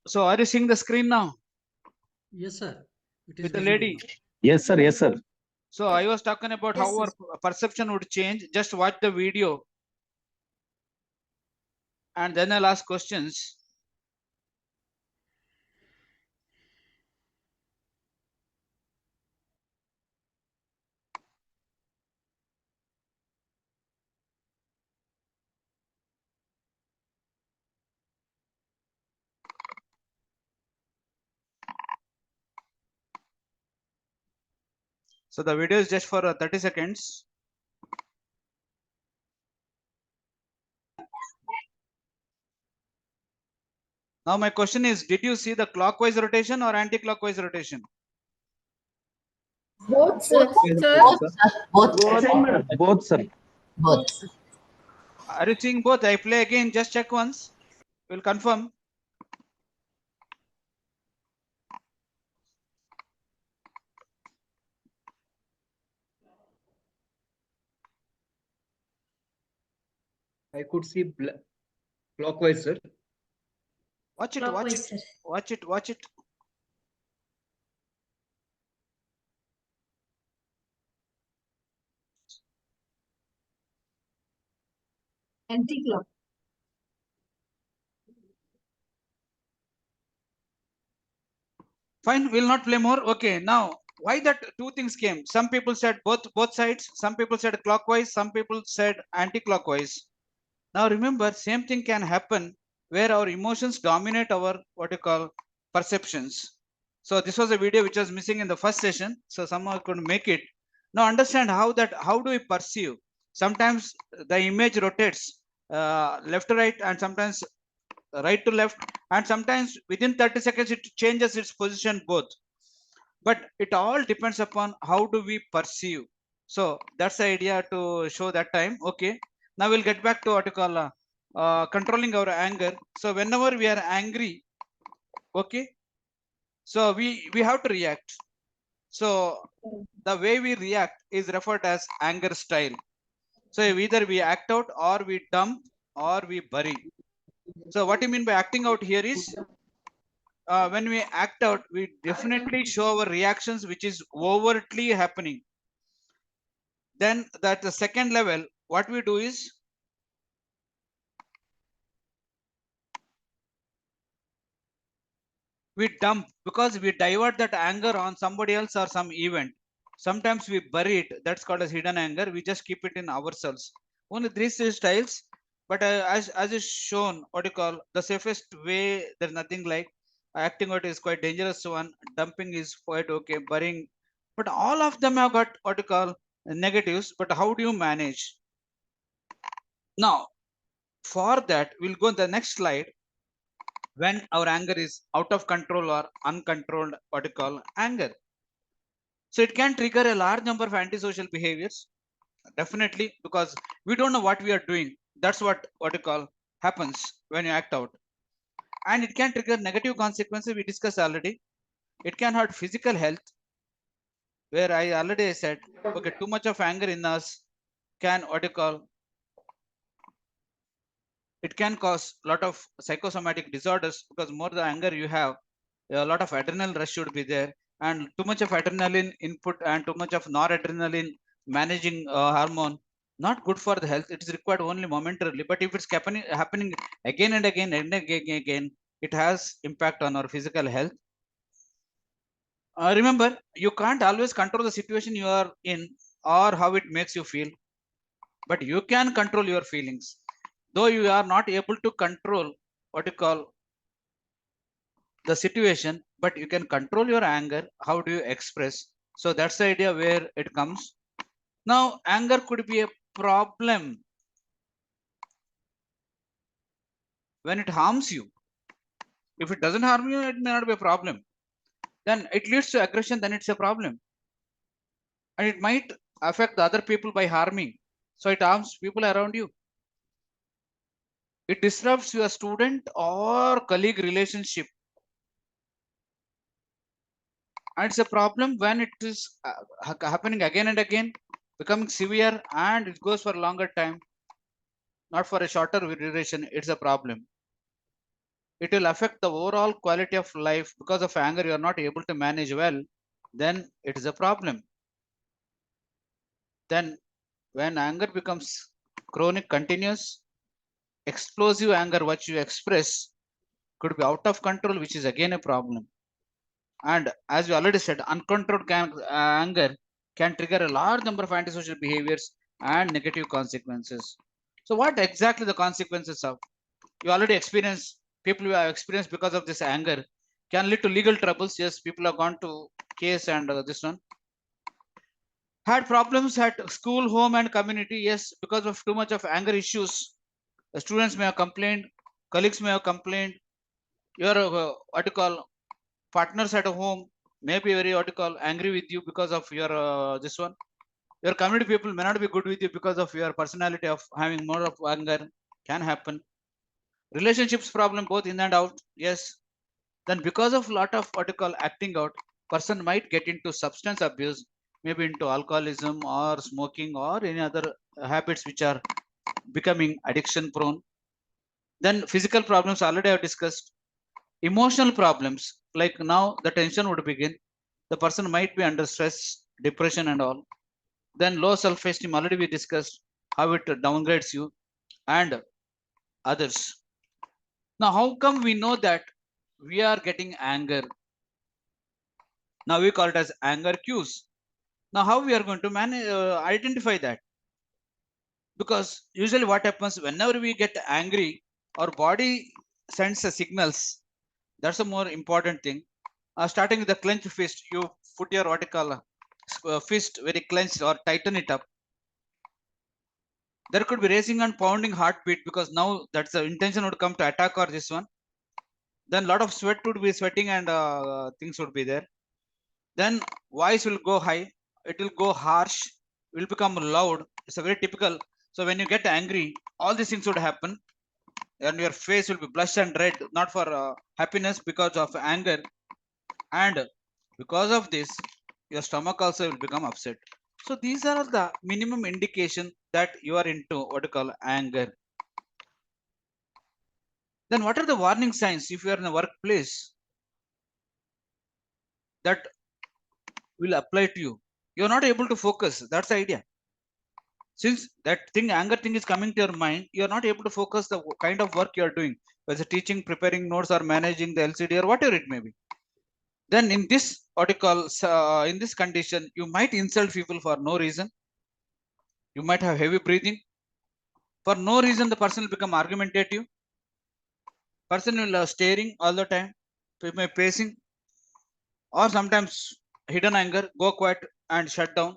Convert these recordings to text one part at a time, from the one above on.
So are you seeing the screen now? Yes, sir. It is With the visible lady. now. Yes, sir. Yes, sir. So I was talking about how our perception would change. Just watch the video. And then I'll ask questions. So the video is just for 30 seconds. Now my question is, did you see the clockwise rotation or anti-clockwise rotation? Both, sir. Both, sir. Both. Are you seeing both? I play again, just check once. We'll confirm. I could see clockwise, sir. Watch it, Clockwise, sir. watch it, watch it. Anti-clock. Fine, we'll not play more. Okay, now why that two things came? Some people said both sides. Some people said clockwise. Some people said anti-clockwise. Now remember, same thing can happen where our emotions dominate our what you call perceptions. So this was a video which was missing in the first session. So someone could make it. Now understand how do we perceive? Sometimes the image rotates left to right, and sometimes right to left, and sometimes within 30 seconds it changes its position both. But it all depends upon how do we perceive. So that's the idea to show that time. Okay, now we'll get back to what you call controlling our anger. So whenever we are angry, okay, so we have to react. So the way we react is referred as anger style. So either we act out, or we dump, or we bury. So what you mean by acting out here is, when we act out, we definitely show our reactions, which is overtly happening. Then that the second level, what we do is we dump, because we divert that anger on somebody else or some event. Sometimes we bury it. That's called as hidden anger. We just keep it in ourselves. Only these three styles. But as is shown, what you call the safest way, there's nothing like acting out is quite dangerous one. Dumping is quite okay. Burying, but all of them have got what you call negatives. But how do you manage? Now, for that, we'll go to the next slide. When our anger is out of control or uncontrolled, what you call anger. So it can trigger a large number of antisocial behaviors, definitely, because we don't know what we are doing. That's what you call happens when you act out. And it can trigger negative consequences, we discussed already. It can hurt physical health, where I already said, okay, too much of anger in us can what you call, it can cause a lot of psychosomatic disorders, because more the anger you have, a lot of adrenal rush should be there, and too much of adrenaline input and too much of noradrenaline managing hormone, not good for the health. It is required only momentarily, but if it's happening again and again and again, it has impact on our physical health. Remember, you can't always control the situation you are in or how it makes you feel, but you can control your feelings. Though you are not able to control what you call the situation, but you can control your anger. How do you express? So that's the idea where it comes. Now, anger could be a problem when it harms you. If it doesn't harm you, it may not be a problem. Then it leads to aggression, then it's a problem. And it might affect the other people by harming. So it harms people around you. It disrupts your student or colleague relationship. And it's a problem when it is happening again and again, becoming severe, and it goes for a longer time, not for a shorter duration. It's a problem. it will affect the overall quality of life. Because of anger, you are not able to manage well, then it is a problem. Then when anger becomes chronic, continuous, explosive anger, what you express could be out of control, which is again a problem. And as we already said, uncontrolled anger can trigger a large number of antisocial behaviors and negative consequences. So what exactly the consequences of? You already experienced, people who have experienced because of this anger can lead to legal troubles. Yes, people have gone to case and this one. Had problems at school, home and community. Yes, because of too much of anger issues, the students may have complained, colleagues may have complained, your what you call partners at home may be very what you call angry with you because of your this one. Your community people may not be good with you because of your personality of having more of anger can happen. Relationships problem both in and out. Yes. Then because of lot of what you call acting out, person might get into substance abuse, maybe into alcoholism or smoking or any other habits which are becoming addiction prone. Then physical problems already I've discussed. Emotional problems, like now the tension would begin. The person might be under stress, depression and all. Then low self-esteem, already we discussed how it downgrades you and others. Now, how come we know that we are getting anger? Now we call it as anger cues. Now, how we are going to manage, identify that? Because usually what happens whenever we get angry, our body sends the signals. That's a more important thing. Starting with the clenched fist, you put your what you call fist very clenched or tighten it up. There could be racing and pounding heartbeat because now that's the intention would come to attack or this one. Then a lot of sweat would be sweating and things would be there. Then voice will go high, it will go harsh, will become loud. It's a very typical. So when you get angry, all these things would happen, and your face will be blush and red, not for happiness, because of anger, and because of this, your stomach also will become upset. So these are the minimum indication that you are into what you call anger. Then what are the warning signs if you are in a workplace that will apply to you? You're not able to focus. That's the idea. Since that thing, anger thing is coming to your mind, you're not able to focus the kind of work you're doing, whether teaching, preparing notes, or managing the LCD or whatever it may be. Then in this article, in this condition, you might insult people for no reason. You might have heavy breathing. For no reason, the person will become argumentative. Person will staring all the time, pacing, or sometimes hidden anger, go quiet and shut down.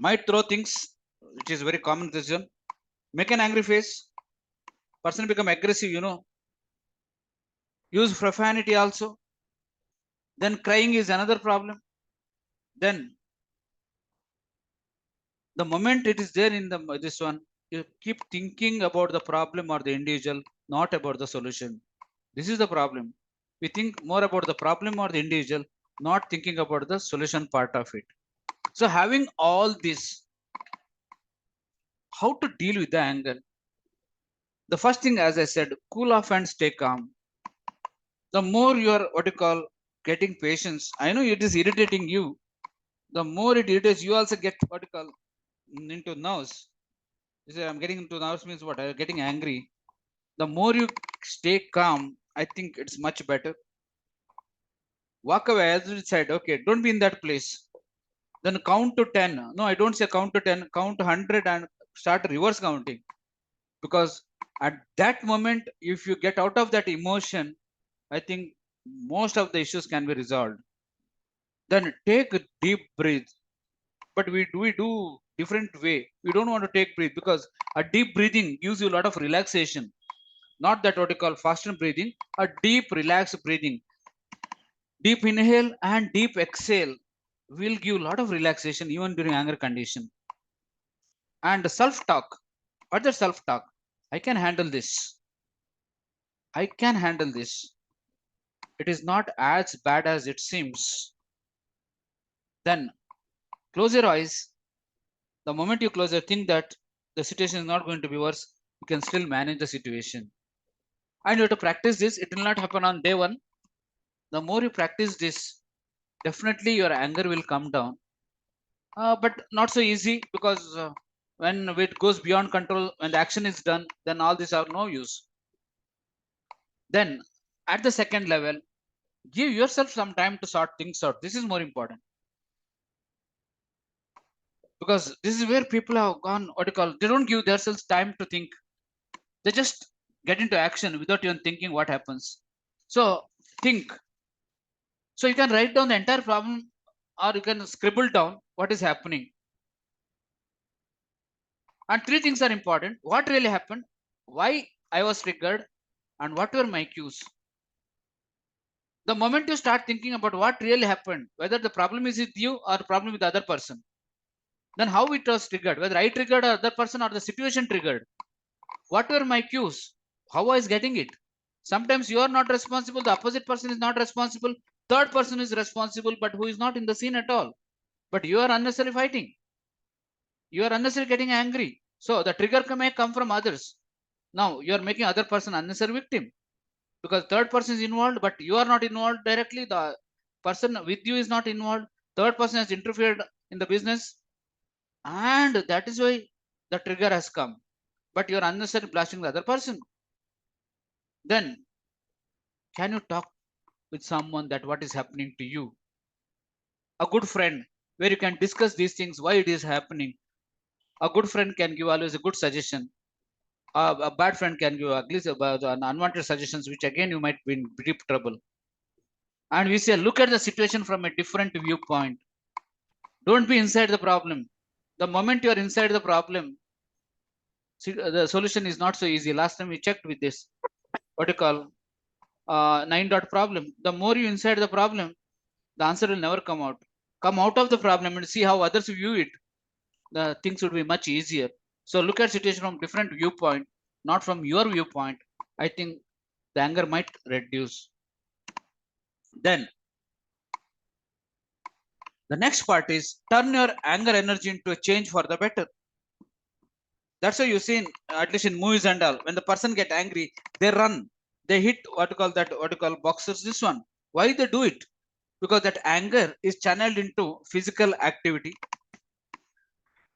Might throw things, which is very common decision. Make an angry face. Person become aggressive, use profanity also. Then crying is another problem. Then the moment it is there in the this one, you keep thinking about the problem or the individual, not about the solution. This is the problem. We think more about the problem or the individual, not thinking about the solution part of it. So having all this, how to deal with the anger? The first thing, as I said, cool off and stay calm. The more you are what you call getting patience, I know it is irritating you. The more it irritates, you also get what you call into nerves. You say, I'm getting into nerves means what? I'm getting angry. The more you stay calm, I think it's much better. Walk away, as we said, okay, don't be in that place. Then count to 10. No, I don't say count to 10, count to 100 and start reverse counting. Because at that moment, if you get out of that emotion, I think most of the issues can be resolved. Then take a deep breath. But we do different way. We don't want to take breathe because a deep breathing gives you a lot of relaxation. Not that what you call fast breathing, a deep relaxed breathing. Deep inhale and deep exhale will give a lot of relaxation even during anger condition. And self-talk. What is self-talk? I can handle this. I can handle this. It is not as bad as it seems. Then close your eyes. The moment you close your think that the situation is not going to be worse, you can still manage the situation. And you have to practice this. It will not happen on day one. The more you practice this, definitely your anger will come down. But not so easy, because when it goes beyond control, when the action is done, then all these are no use. Then at the second level, give yourself some time to sort things out. This is more important, because this is where people have gone, what you call, they don't give themselves time to think. They just get into action without even thinking what happens. So think. So you can write down the entire problem, or you can scribble down what is happening. And three things are important: what really happened, why I was triggered, and what were my cues. The moment you start thinking about what really happened, whether the problem is with you or the problem with the other person, then how it was triggered, whether I triggered or other person or the situation triggered, what were my cues, how I was getting it. Sometimes you are not responsible, the opposite person is not responsible, third person is responsible, but who is not in the scene at all. But you are unnecessarily fighting. You are unnecessarily getting angry. So the trigger may come from others. Now you are making other person unnecessary victim, because third person is involved, but you are not involved directly. The person with you is not involved. Third person has interfered in the business, and that is why the trigger has come. But you are unnecessarily blasting the other person. Then can you talk with someone that what is happening to you? A good friend, where you can discuss these things, why it is happening. A good friend can give always a good suggestion. A bad friend can give at least unwanted suggestions, which again you might be in deep trouble. And we say, look at the situation from a different viewpoint. Don't be inside the problem. The moment you are inside the problem, the solution is not so easy. Last time we checked with this, what you call, 9 dot problem. The more you inside the problem, the answer will never come out. Come out of the problem and see how others view it. The things would be much easier. So look at situation from different viewpoint, not from your viewpoint. I think the anger might reduce. Then the next part is turn your anger energy into a change for the better. That's why you see, at least in movies and all, when the person get angry, they run, they hit what you call that, what you call boxers. This one, why they do it? Because that anger is channeled into physical activity.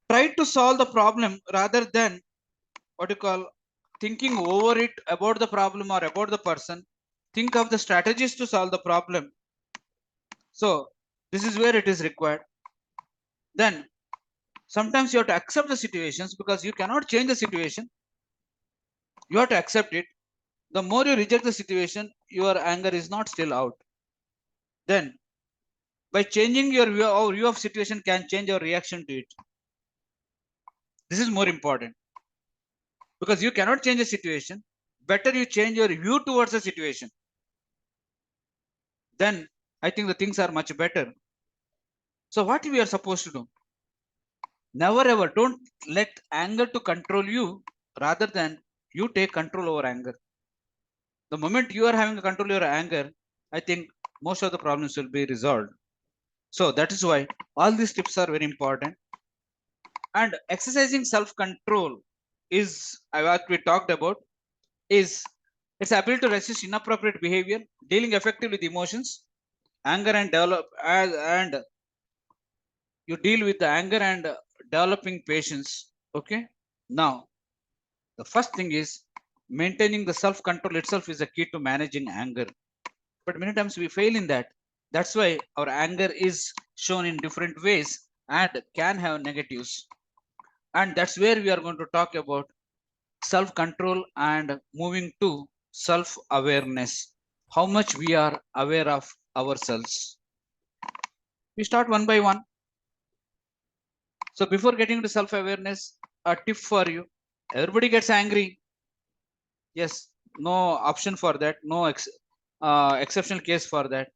Try to solve the problem rather than what you call thinking over it about the problem or about the person. Think of the strategies to solve the problem. So this is where it is required. Then sometimes you have to accept the situations, because you cannot change the situation. You have to accept it. The more you reject the situation, your anger is not still out. Then by changing your view, our view of situation can change our reaction to it. This is more important, because you cannot change the situation. Better you change your view towards the situation. Then I think the things are much better. So what we are supposed to do? Never ever don't let anger to control you, rather than you take control over anger. The moment you are having control over anger, I think most of the problems will be resolved. So that is why all these tips are very important. And exercising self-control is what we talked about, is its ability to resist inappropriate behavior, dealing effectively with emotions, anger, and and you deal with the anger and developing patience. Okay. Now the first thing is maintaining the self-control itself is a key to managing anger. But many times we fail in that. That's why our anger is shown in different ways and can have negatives. And that's where we are going to talk about self-control and moving to self-awareness. How much we are aware of ourselves. We start one by one. So before getting to self-awareness, a tip for you. Everybody gets angry. Yes, no option for that. No exceptional case for that.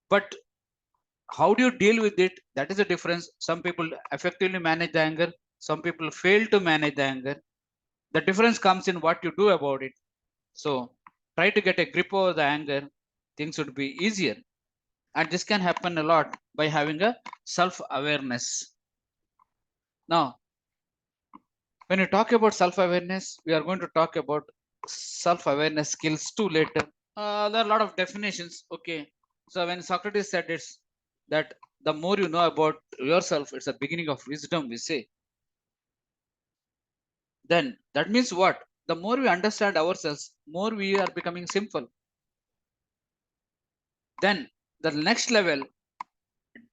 But how do you deal with it? That is the difference. Some people effectively manage the anger. Some people fail to manage the anger. The difference comes in what you do about it. So try to get a grip over the anger. Things would be easier. And this can happen a lot by having a self-awareness. Now, when you talk about self-awareness, we are going to talk about self-awareness skills too later. There are a lot of definitions. Okay. So when Socrates said it's that the more you know about yourself, it's the beginning of wisdom, we say. Then that means what? The more we understand ourselves, more we are becoming simple. Then the next level,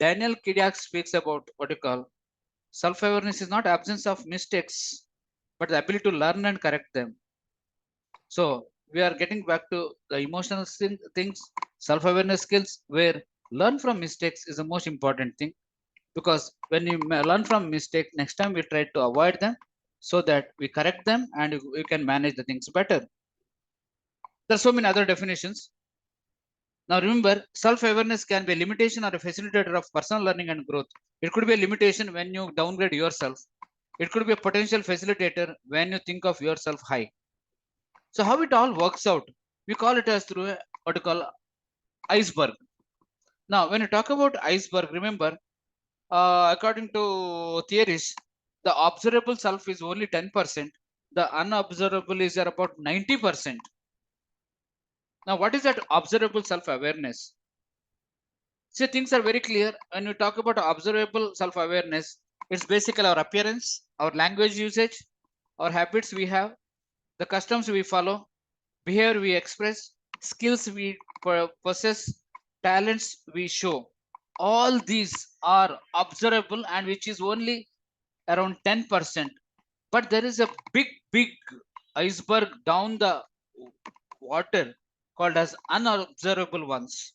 Daniel Kidiak speaks about what you call self-awareness is not absence of mistakes, but the ability to learn and correct them. So we are getting back to the emotional things, self-awareness skills, where learn from mistakes is the most important thing, because when you learn from mistake, next time we try to avoid them so that we correct them and we can manage the things better. There are so many other definitions. Now remember, self-awareness can be a limitation or a facilitator of personal learning and growth. It could be a limitation when you downgrade yourself. It could be a potential facilitator when you think of yourself high. So how it all works out, we call it as through what you call iceberg. Now, when you talk about iceberg, remember, according to theories, the observable self is only 10%. The unobservable is about 90%. Now, what is that observable self-awareness? See, things are very clear. When we talk about observable self-awareness, it's basically our appearance, our language usage, our habits we have, the customs we follow, behavior we express, skills we possess, talents we show. All these are observable and which is only around 10%. But there is a big iceberg down the water called as unobservable ones.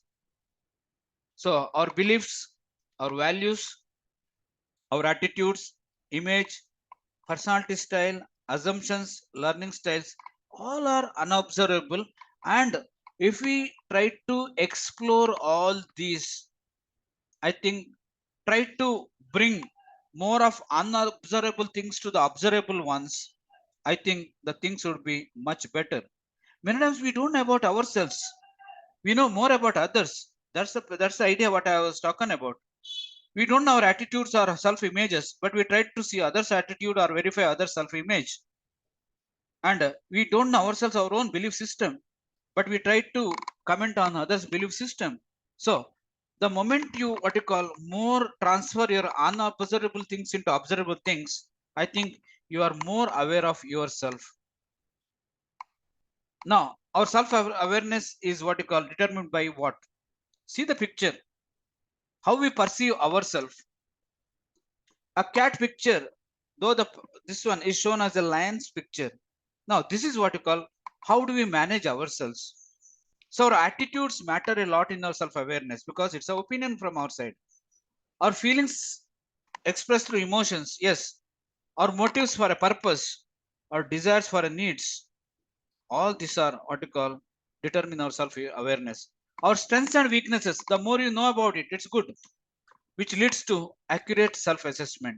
So our beliefs, our values, our attitudes, image, personality style, assumptions, learning styles, all are unobservable. And if we try to explore all these, I think try to bring more of unobservable things to the observable ones, I think the things would be much better. Many times we don't know about ourselves. We know more about others. That's the idea what I was talking about. We don't know our attitudes or self images, but we try to see others' attitude or verify other self image. And we don't know ourselves, our own belief system, but we try to comment on others' belief system. So the moment you what you call more transfer your unobservable things into observable things, I think you are more aware of yourself. Now our self awareness is what you call determined by what? See the picture, how we perceive ourselves. A cat picture, though this one is shown as a lion's picture. Now this is what you call how do we manage ourselves. So our attitudes matter a lot in our self-awareness because it's an opinion from our side. Our feelings expressed through emotions, yes. Our motives for a purpose, our desires for a needs, all these are what you call determine our self-awareness. Our strengths and weaknesses, the more you know about it, it's good, which leads to accurate self-assessment.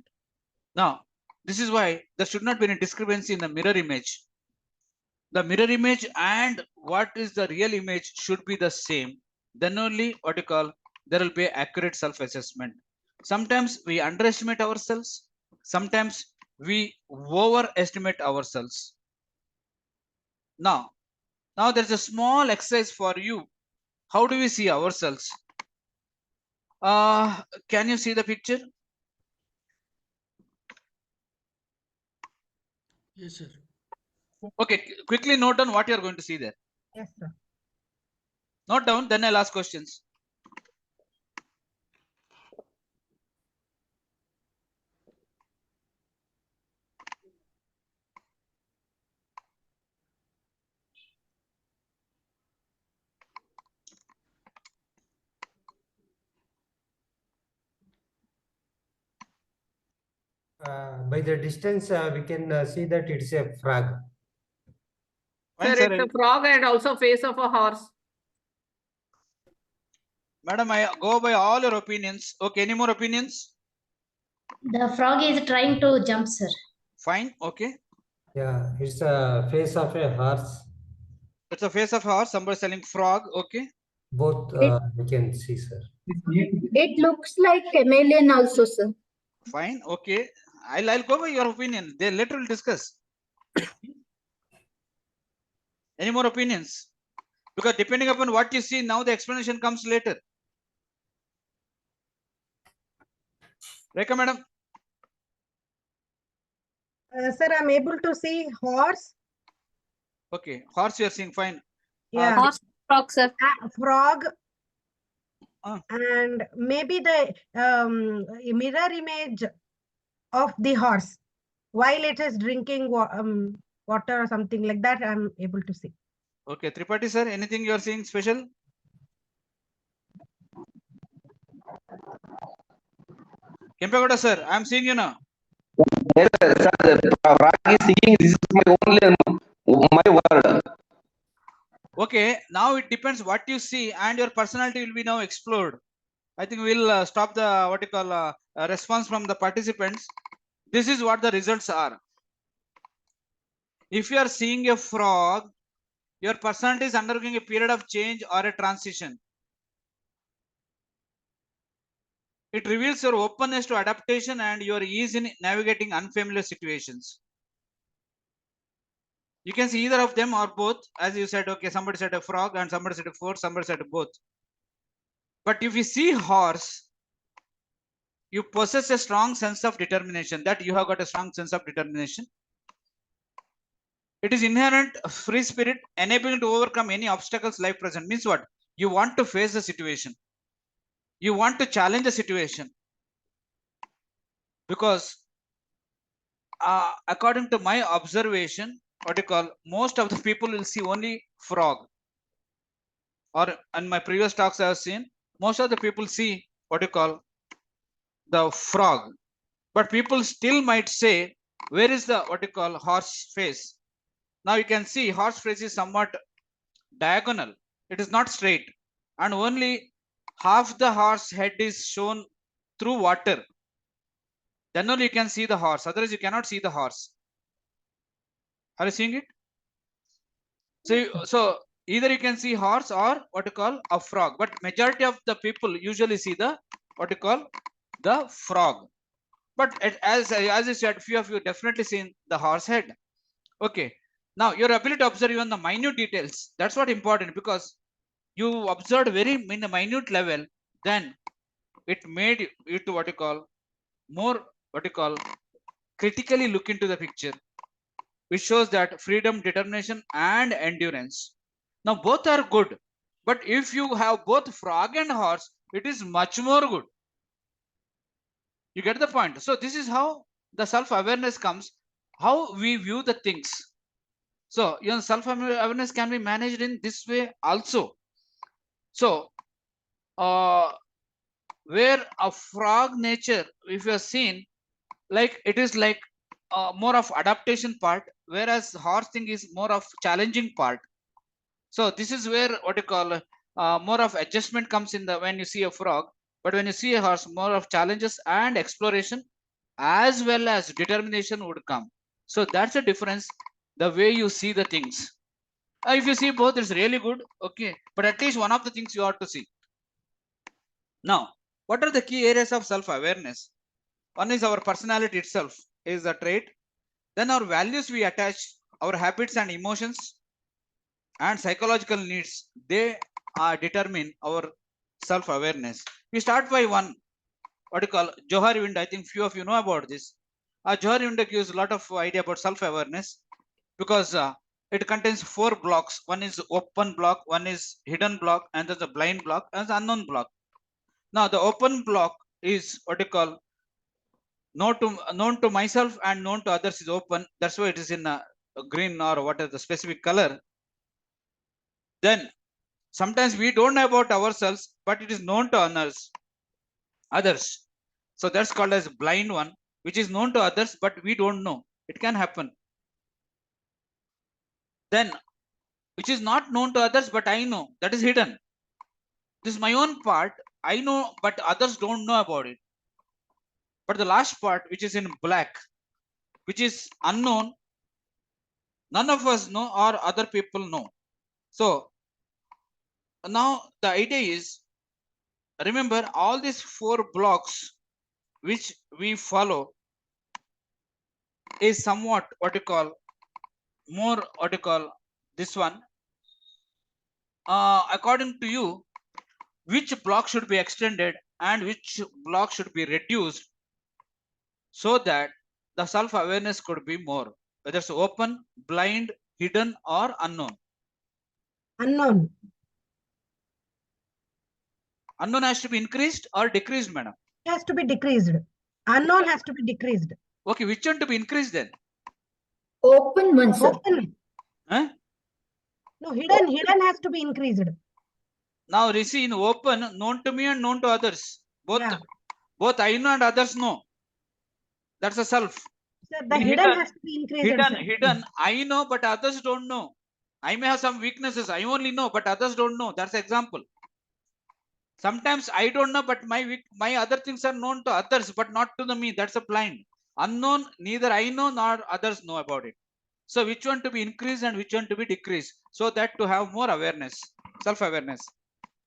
Now, this is why there should not be any discrepancy in the mirror image. The mirror image and what is the real image should be the same. Then only what you call there will be accurate self-assessment. Sometimes we underestimate ourselves. Sometimes we overestimate ourselves. Now there's a small exercise for you. How do we see ourselves? Can you see the picture? Yes, sir. Okay, quickly note down what you are going to see there. Yes, sir. Note down, then I'll ask questions. By the distance, we can see that it's a frog. Fine, Sir, sir. it's a frog and also face of a horse. Madam, I go by all your opinions. Okay, any more opinions? The frog is trying to jump, sir. Fine, okay. Yeah, it's a face of a horse. It's a face of horse. Somebody selling frog. Okay, Both we can see, sir. It looks like chameleon also, sir. fine, okay. I'll go by your opinion. They later will discuss. Any more opinions? Because depending upon what you see now, the explanation comes later. Rekha madam. Sir, I'm able to see horse, Okay, horse you are seeing, fine. yeah, Horse, frog, sir. frog, Ah. and maybe the mirror image of the horse while it is drinking water or something like that. I'm able to see. Okay, Tripathi sir, anything you are seeing special? Kempegowda sir, I am seeing you now. Yes, sir. The frog is singing. This is my only my word. Okay, now it depends what you see, and your personality will be now explored. I think we'll stop the what you call response from the participants. This is what the results are. If you are seeing a frog, your personality is undergoing a period of change or a transition. It reveals your openness to adaptation and your ease in navigating unfamiliar situations. You can see either of them or both. As you said, okay, somebody said a frog and somebody said a four, somebody said both. But if you see horse, you possess a strong sense of determination, that you have got a strong sense of determination. It is inherent free spirit, enabling to overcome any obstacles life present. Means what? You want to face the situation. You want to challenge the situation. Because according to my observation, what you call, most of the people will see only frog. Or in my previous talks I have seen, most of the people see what you call the frog. But people still might say, where is the what you call horse face? Now you can see horse face is somewhat diagonal. It is not straight. And only half the horse head is shown through water. Then only you can see the horse. Otherwise you cannot see the horse. Are you seeing it? So either you can see horse or what you call a frog. But majority of the people usually see the what you call the frog. But as I said, few of you definitely seen the horse head. Okay. Now your ability to observe even the minute details, that's what important, because you observed very in a minute level, then it made you to what you call more what you call critically look into the picture, which shows that freedom, determination, and endurance. Now both are good, but if you have both frog and horse, it is much more good. You get the point? So this is how the self-awareness comes, how we view the things. So your self-awareness can be managed in this way also. So where a frog nature, if you have seen, like it is like more of adaptation part, whereas horse thing is more of challenging part. So this is where what you call more of adjustment comes in the when you see a frog. But when you see a horse, more of challenges and exploration as well as determination would come. So that's the difference, the way you see the things. If you see both, it's really good. Okay, but at least one of the things you ought to see. Now, what are the key areas of self-awareness? One is our personality itself is a trait. Then our values we attach, our habits and emotions, and psychological needs, they determine our self-awareness. We start by one, what you call Johari window. I think few of you know about this. Johari window gives a lot of idea about self-awareness, because it contains 4 blocks. One is open block, one is hidden block, and there's a blind block, and the unknown block. Now the open block is what you call known to myself and known to others is open. That's why it is in a green or what is the specific color. Then sometimes we don't know about ourselves, but it is known to others. So that's called as blind one, which is known to others, but we don't know. It can happen. Then which is not known to others, but I know, that is hidden. This is my own part. I know, but others don't know about it. But the last part, which is in black, which is unknown, none of us know or other people know. So now the idea is, remember all these 4 blocks which we follow is somewhat what you call more what you call this one, according to you, which block should be extended and which block should be reduced so that the self-awareness could be more, whether it's open, blind, hidden, or unknown. Unknown. Unknown has to be increased or decreased, madam. Has to be decreased. Unknown has to be decreased. Okay, which one to be increased then? Open one, sir. Open. Huh? No, hidden has to be increased. Now, you see, in open, known to me and known to others. Both, Yeah. both I know and others know. That's a self. Sir, the In hidden has to be increased. sir. Hidden, I know, but others don't know. I may have some weaknesses. I only know, but others don't know. That's example. Sometimes I don't know, but my other things are known to others, but not to the me. That's a blind. Unknown, neither I know nor others know about it. So which one to be increased and which one to be decreased, so that to have more awareness, self-awareness.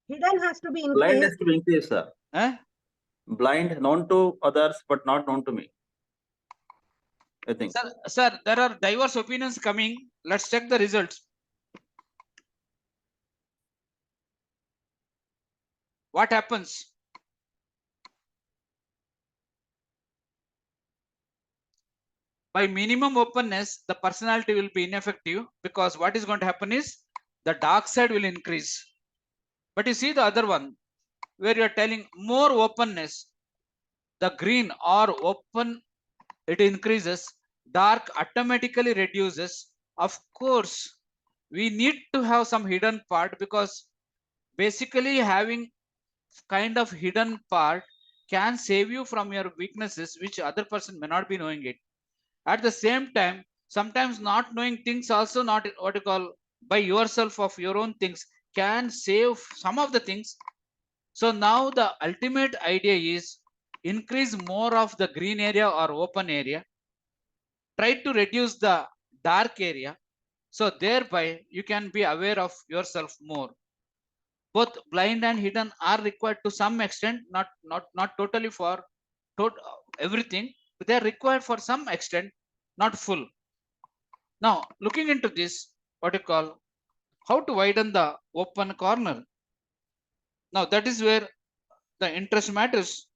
Hidden has to be Blind has increased. to be increased, sir. Blind, known to others, but not known to me. I think. Sir, there are diverse opinions coming. Let's check the results. What happens? By minimum openness, the personality will be ineffective, because what is going to happen is the dark side will increase. But you see the other one, where you are telling more openness, the green or open, it increases, dark automatically reduces. Of course, we need to have some hidden part, because basically having kind of hidden part can save you from your weaknesses, which other person may not be knowing it. At the same time, sometimes not knowing things also, not what you call by yourself of your own things, can save some of the things. So now the ultimate idea is increase more of the green area or open area, try to reduce the dark area, so thereby you can be aware of yourself more. Both blind and hidden are required to some extent, not totally for everything, but they are required for some extent, not full. Now, looking into this, what you call, how to widen the open corner. Now, that is where the interest matters.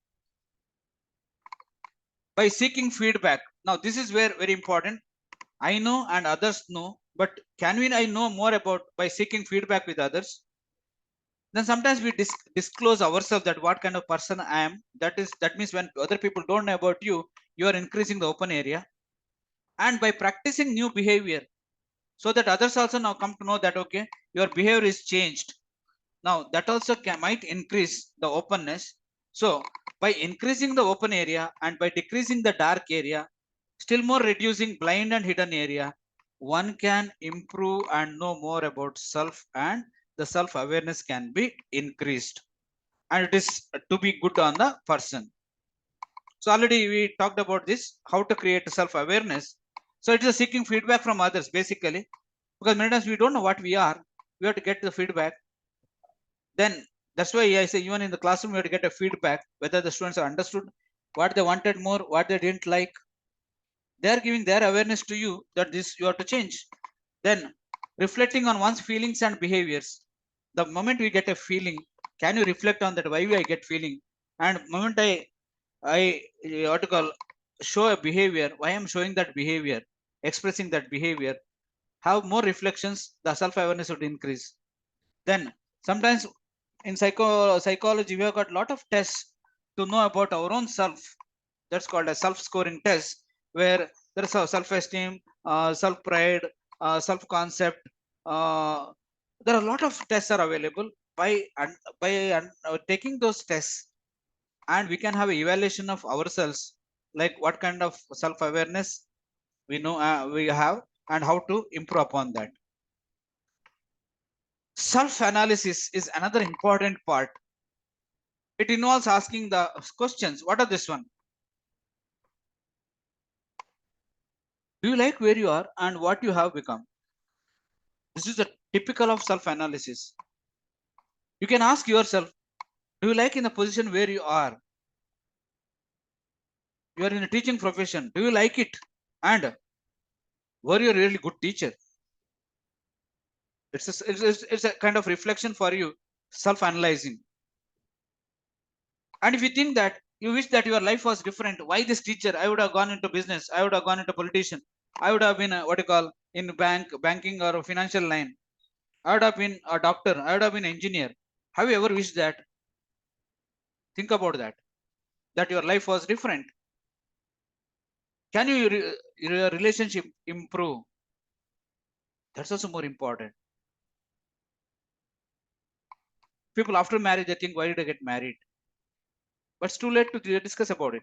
By seeking feedback. Now, this is where very important. I know and others know, but can I know more about by seeking feedback with others? Then sometimes we disclose ourselves, that what kind of person I am. That means when other people don't know about you, you are increasing the open area. And by practicing new behavior, so that others also now come to know that, okay, your behavior is changed. Now that also might increase the openness. So by increasing the open area and by decreasing the dark area, still more reducing blind and hidden area, one can improve and know more about self, and the self-awareness can be increased, and it is to be good on the person. So already we talked about this, how to create self-awareness. So it is seeking feedback from others basically, because many times we don't know what we are. We have to get the feedback. Then that's why I say even in the classroom, we have to get a feedback, whether the students are understood what they wanted more, what they didn't like. They are giving their awareness to you that this you have to change. Then reflecting on one's feelings and behaviors. The moment we get a feeling, can you reflect on that? Why I get feeling? And moment I what to call, show a behavior, why I'm showing that behavior, expressing that behavior, have more reflections, the self-awareness would increase. Then sometimes in psychology, we have got a lot of tests to know about our own self. That's called a self-scoring test, where there is a self-esteem, self-pride, self-concept. There are a lot of tests are available. By taking those tests, and we can have an evaluation of ourselves, like what kind of self-awareness we know we have, and how to improve upon that. Self-analysis is another important part. It involves asking the questions. What are this one? Do you like where you are and what you have become? This is a typical of self-analysis. You can ask yourself, do you like in the position where you are? You are in a teaching profession. Do you like it? And were you a really good teacher? It's a kind of reflection for you, self-analyzing. And if you think that you wish that your life was different, why this teacher? I would have gone into business. I would have gone into politician. I would have been what you call in banking or a financial line. I would have been a doctor. I would have been an engineer. Have you ever wished that? Think about that. That your life was different. Can your relationship improve? That's also more important. People after marriage, they think, why did I get married? But it's too late to discuss about it.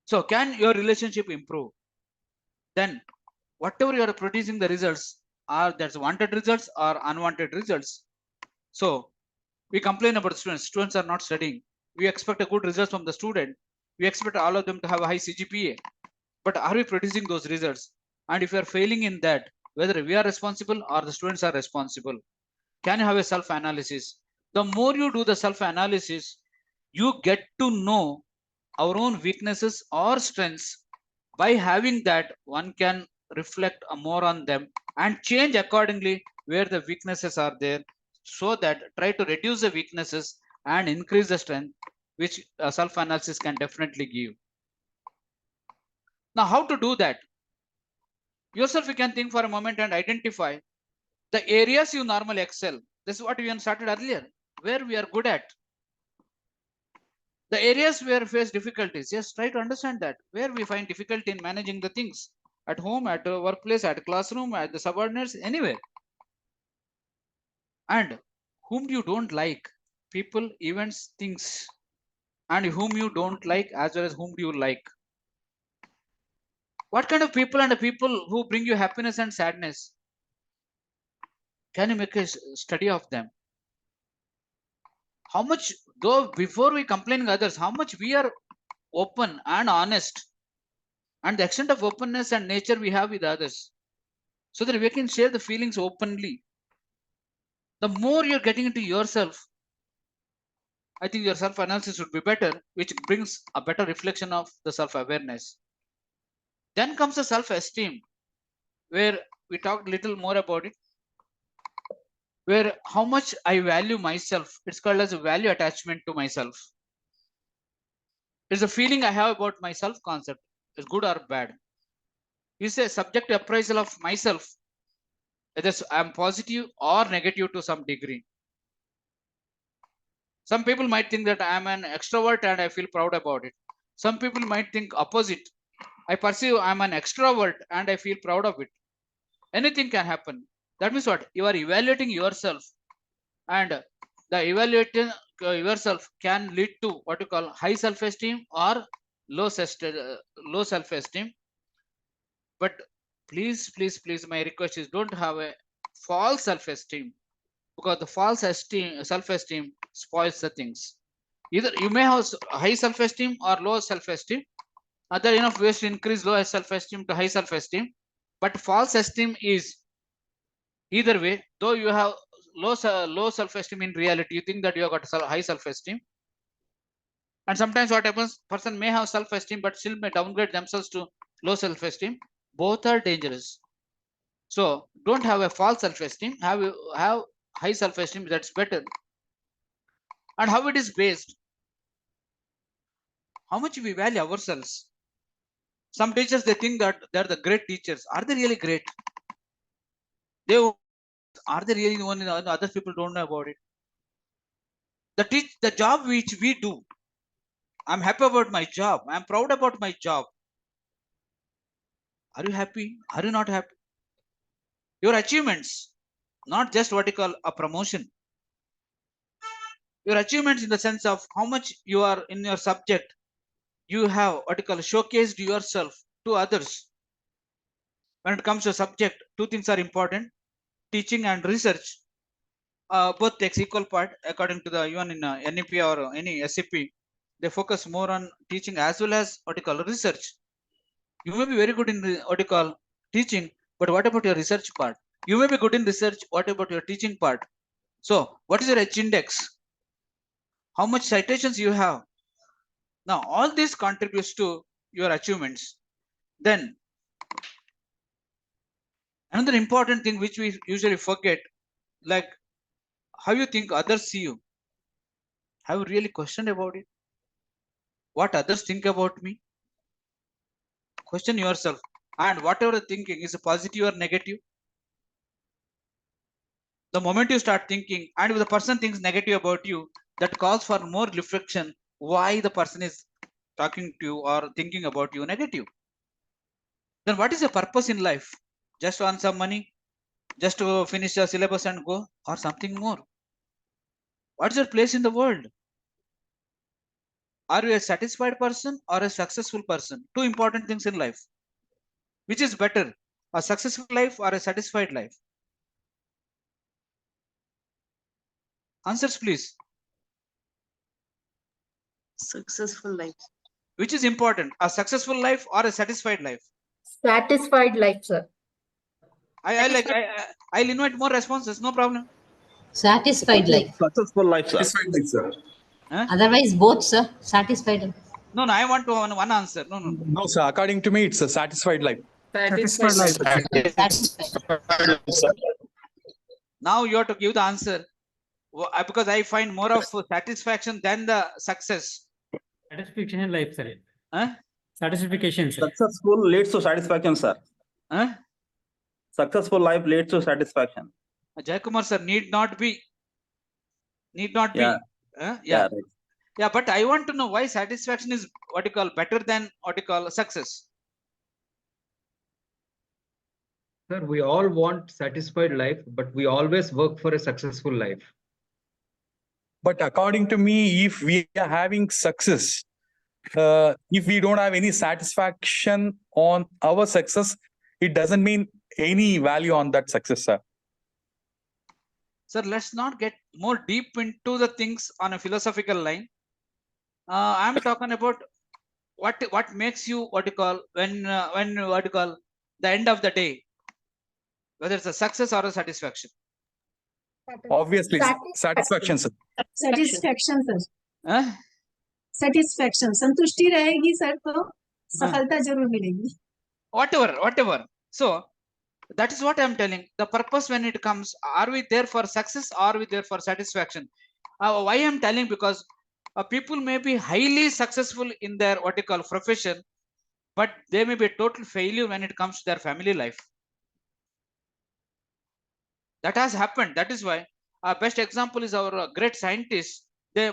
So can your relationship improve? Then whatever you are producing the results are that's wanted results or unwanted results. So we complain about students. Students are not studying. We expect a good result from the student. We expect all of them to have a high CGPA. But are we producing those results? And if we are failing in that, whether we are responsible or the students are responsible, can you have a self-analysis? The more you do the self-analysis, you get to know our own weaknesses or strengths. By having that, one can reflect more on them and change accordingly where the weaknesses are there, so that try to reduce the weaknesses and increase the strength, which self-analysis can definitely give. Now, how to do that? Yourself, you can think for a moment and identify the areas you normally excel. This is what we started earlier, where we are good at. The areas where we face difficulties, yes, try to understand that, where we find difficulty in managing the things at home, at the workplace, at classroom, at the subordinates, anywhere. And whom you don't like, people, events, things, and whom you don't like as well as whom do you like. What kind of people and the people who bring you happiness and sadness? Can you make a study of them? How much, though, before we complain others, how much we are open and honest, and the extent of openness and nature we have with others, so that we can share the feelings openly. The more you're getting into yourself, I think your self-analysis would be better, which brings a better reflection of the self-awareness. Then comes the self-esteem, where we talked a little more about it, where how much I value myself. It's called as a value attachment to myself. It's a feeling I have about my self-concept, is good or bad. It's a subjective appraisal of myself, whether I'm positive or negative to some degree. Some people might think that I'm an extrovert and I feel proud about it. Some people might think opposite. I perceive I'm an extrovert and I feel proud of it. Anything can happen. That means what? You are evaluating yourself, and the evaluating yourself can lead to what you call high self-esteem or low self-esteem. But please, my request is don't have a false self-esteem, because the false self-esteem spoils the things. Either you may have high self-esteem or low self-esteem. Other enough ways to increase low self-esteem to high self-esteem. But false esteem is either way, though you have low self-esteem, in reality you think that you have got high self-esteem. And sometimes what happens, person may have self-esteem but still may downgrade themselves to low self-esteem. Both are dangerous. So don't have a false self-esteem, have high self-esteem, that's better. And how it is based? How much we value ourselves. Some teachers, they think that they're the great teachers. Are they really great? Are they really the one other people don't know about it? The job which we do, I'm happy about my job. I'm proud about my job. Are you happy? Are you not happy? Your achievements, not just what you call a promotion. Your achievements in the sense of how much you are in your subject, you have what you call showcased yourself to others. When it comes to subject, two things are important: teaching and research. Both takes equal part according to the even in NEP or any SAP. They focus more on teaching as well as what you call research. You may be very good in what you call teaching, but what about your research part? You may be good in research. What about your teaching part? So what is your H index? How much citations you have? Now all this contributes to your achievements. Then another important thing which we usually forget, like how you think others see you? Have you really questioned about it? What others think about me? Question yourself. And whatever the thinking is positive or negative, the moment you start thinking and if the person thinks negative about you, that calls for more reflection why the person is talking to you or thinking about you negative. Then what is the purpose in life? Just to earn some money, just to finish the syllabus and go, or something more? What's your place in the world? Are you a satisfied person or a successful person? Two important things in life. Which is better, a successful life or a satisfied life? Answers, please. Successful life. Which is important, a successful life or a satisfied life? Satisfied life, sir. I'll invite more responses, no problem. Satisfied life. Successful life, sir. Satisfied life, sir. Huh? Otherwise, both, sir. Satisfied. No, I want to one answer. No. No, sir. According to me, it's a satisfied life. Satisfied life. Satisfied. Now you have to give the answer because I find more of satisfaction than the success. Satisfaction life, sir. Huh? Satisfaction, sir. Successful leads to satisfaction, sir. Huh? Successful life leads to satisfaction. Jayakumar sir, need not be. Yeah. Huh? Yeah, right. Yeah, but I want to know why satisfaction is what you call better than what you call success. Sir, we all want satisfied life, but we always work for a successful life. But according to me, if we are having success, if we don't have any satisfaction on our success, it doesn't mean any value on that success, sir. Sir, let's not get more deep into the things on a philosophical line. I'm talking about what makes you what you call when what you call the end of the day, whether it's a success or a satisfaction. Obviously, satisfaction, sir. Satisfaction, sir. Huh? Satisfaction. संतुष्टि रहेगी sir तो सफलता जरूर मिलेगी. Whatever. So that is what I'm telling. The purpose when it comes, are we there for success or are we there for satisfaction? Why I'm telling, because people may be highly successful in their what you call profession, but they may be a total failure when it comes to their family life. That has happened. That is why our best example is our great scientists.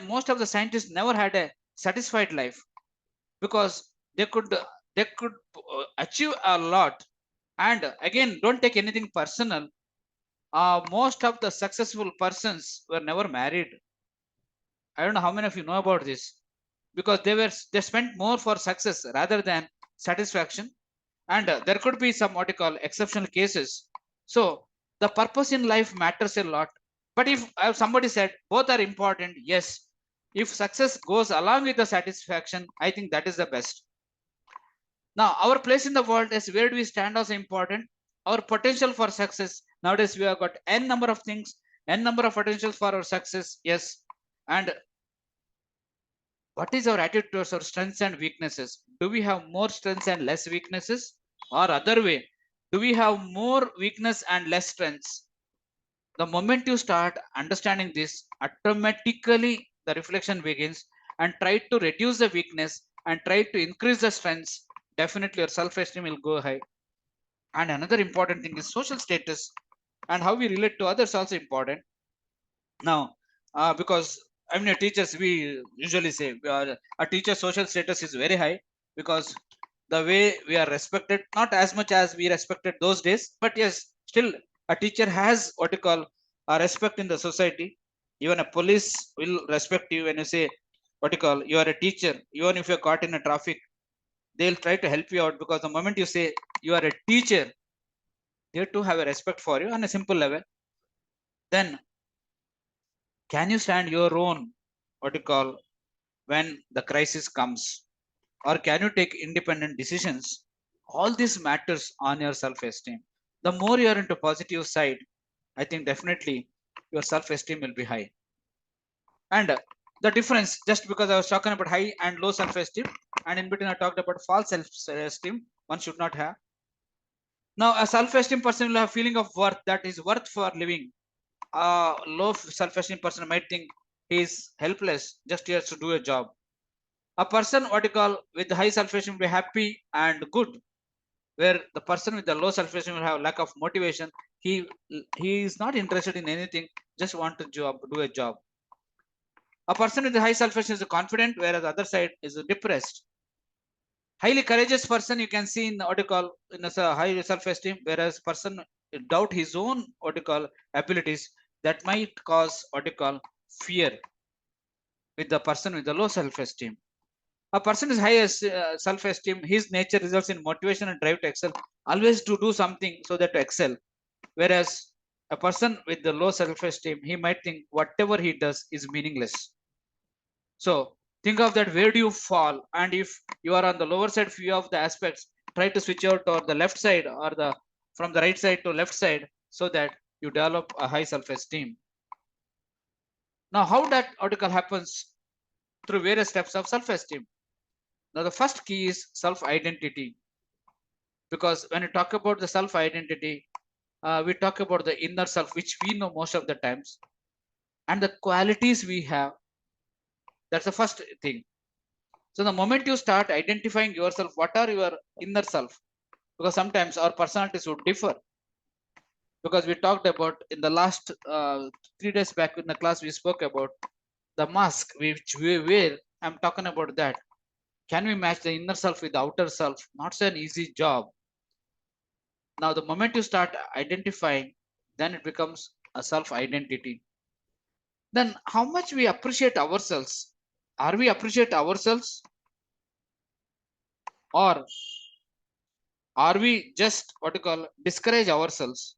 Most of the scientists never had a satisfied life because they could achieve a lot. And again, don't take anything personal. Most of the successful persons were never married. I don't know how many of you know about this, because they spent more for success rather than satisfaction. And there could be some what you call exceptional cases. So the purpose in life matters a lot. But if somebody said both are important, yes. If success goes along with the satisfaction, I think that is the best. Now, our place in the world is where do we stand as important? Our potential for success. Nowadays, we have got n number of things, n number of potentials for our success. Yes. And what is our attitude towards our strengths and weaknesses? Do we have more strengths and less weaknesses? Or other way, do we have more weakness and less strengths? The moment you start understanding this, automatically the reflection begins, and try to reduce the weakness and try to increase the strengths. Definitely your self-esteem will go high. And another important thing is social status and how we relate to others also important. Now, because I mean, teachers, we usually say a teacher's social status is very high because the way we are respected, not as much as we respected those days, but yes, still a teacher has what you call a respect in the society. Even a police will respect you when you say what you call you are a teacher. Even if you're caught in a traffic, they'll try to help you out, because the moment you say you are a teacher, they too have a respect for you on a simple level. Then can you stand your own what you call when the crisis comes, or can you take independent decisions? All this matters on your self-esteem. The more you are into positive side, I think definitely your self-esteem will be high. And the difference, just because I was talking about high and low self-esteem, and in between I talked about false self-esteem one should not have. Now a self-esteem person will have feeling of worth, that is worth for living. low self-esteem person might think he is helpless, just here to do a job. A person what you call with high self-esteem will be happy and good, where the person with the low self-esteem will have lack of motivation. He is not interested in anything, just want to do a job. A person with the high self-esteem is confident, whereas the other side is depressed. Highly courageous person you can see in what you call in a high self-esteem, whereas person doubt his own what you call abilities, that might cause what you call fear with the person with the low self-esteem. A person is high self-esteem, his nature results in motivation and drive to excel, always to do something so that to excel. Whereas a person with the low self-esteem, he might think whatever he does is meaningless. So think of that, where do you fall? And if you are on the lower side, few of the aspects, try to switch out or the left side or the from the right side to left side so that you develop a high self-esteem. Now, how that article happens? Through various steps of self-esteem. Now, the first key is self-identity. Because when you talk about the self-identity, we talk about the inner self, which we know most of the times, and the qualities we have. That's the first thing. So the moment you start identifying yourself, what are your inner self? Because sometimes our personalities would differ. Because we talked about in the last 3 days back in the class, we spoke about the mask which we wear. I'm talking about that. Can we match the inner self with the outer self? Not so an easy job. Now, the moment you start identifying, then it becomes a self-identity. Then how much we appreciate ourselves? Are we appreciate ourselves? Or are we just what you call discourage ourselves?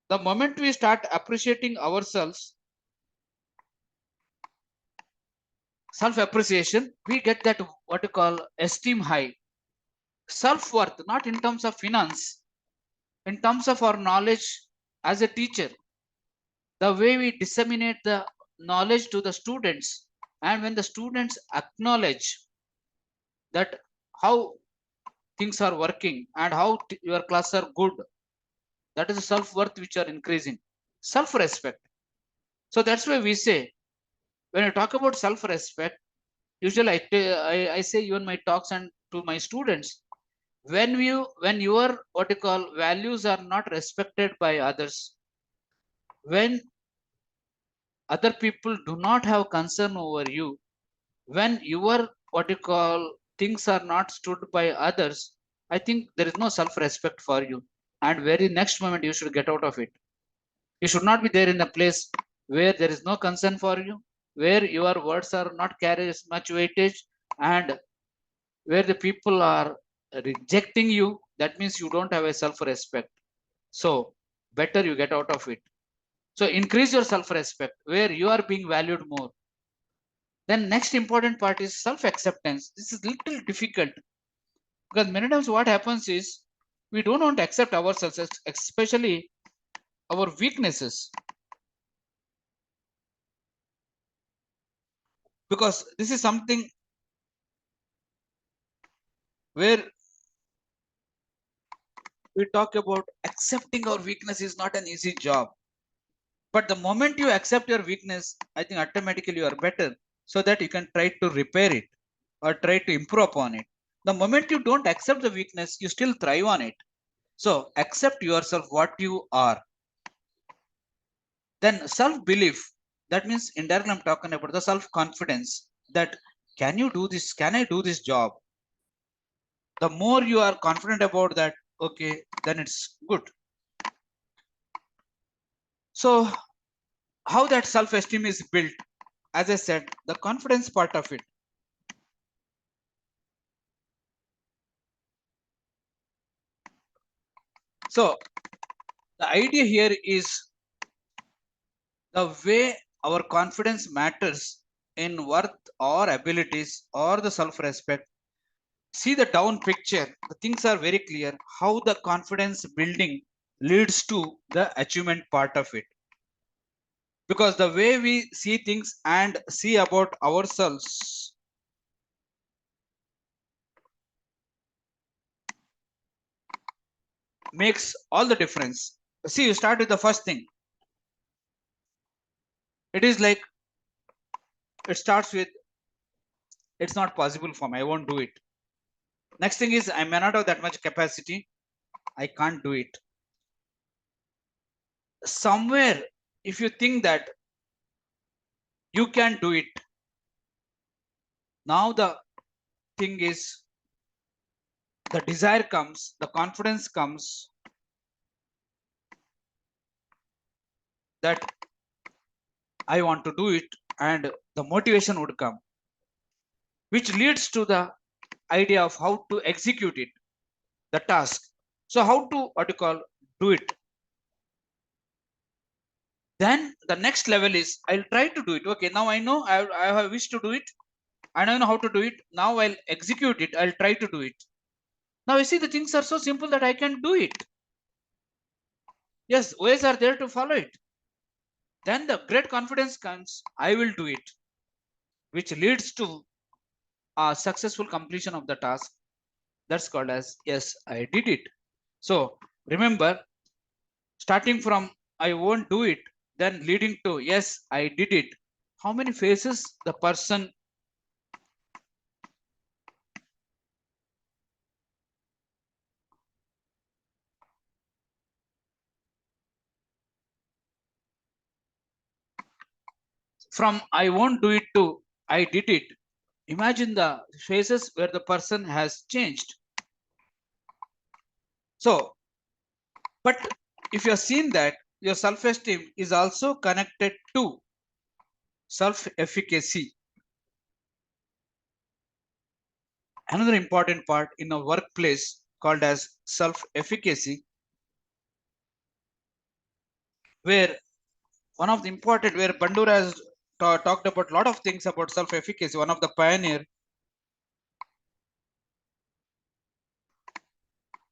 The moment we start appreciating ourselves, self-appreciation, we get that what you call esteem high. Self-worth, not in terms of finance, in terms of our knowledge as a teacher, the way we disseminate the knowledge to the students, and when the students acknowledge that how things are working and how your classes are good, that is a self-worth which are increasing. Self-respect. So that's why we say, when I talk about self-respect, usually I say even my talks and to my students, when your what you call values are not respected by others, when other people do not have concern over you, when your what you call things are not stood by others, I think there is no self-respect for you, and very next moment you should get out of it. You should not be there in a place where there is no concern for you, where your words are not carry as much weightage, and where the people are rejecting you. That means you don't have a self-respect. So better you get out of it. So increase your self-respect where you are being valued more. Then next important part is self-acceptance. This is little difficult because many times what happens is we don't want to accept ourselves, especially our weaknesses. Because this is something where we talk about accepting our weakness is not an easy job. But the moment you accept your weakness, I think automatically you are better, so that you can try to repair it or try to improve upon it. The moment you don't accept the weakness, you still thrive on it. So accept yourself what you are. Then self-belief, that means indirectly I'm talking about the self-confidence, that can you do this? Can I do this job? The more you are confident about that, okay, then it's good. So how that self-esteem is built? As I said, the confidence part of it. So the idea here is the way our confidence matters in worth or abilities or the self-respect. See the down picture, the things are very clear how the confidence building leads to the achievement part of it. Because the way we see things and see about ourselves makes all the difference. See, you start with the first thing. It is like, it starts with, it's not possible for me, I won't do it. Next thing is, I may not have that much capacity, I can't do it. Somewhere, if you think that you can do it, now the thing is, the desire comes, the confidence comes, that I want to do it, and the motivation would come, which leads to the idea of how to execute it, the task. So how to, what you call, do it. Then the next level is, I'll try to do it. Okay, now I know I have wish to do it, and I know how to do it. Now I'll execute it. I'll try to do it. Now you see, the things are so simple that I can do it. Yes, ways are there to follow it. Then the great confidence comes, I will do it, which leads to a successful completion of the task. That's called as, yes, I did it. So remember, starting from I won't do it, then leading to, yes, I did it. How many phases the person from I won't do it to I did it. Imagine the phases where the person has changed. So, but if you have seen that your self-esteem is also connected to self-efficacy. Another important part in a workplace called as self-efficacy, where one of the important, where Bandura has talked about a lot of things about self-efficacy, one of the pioneer,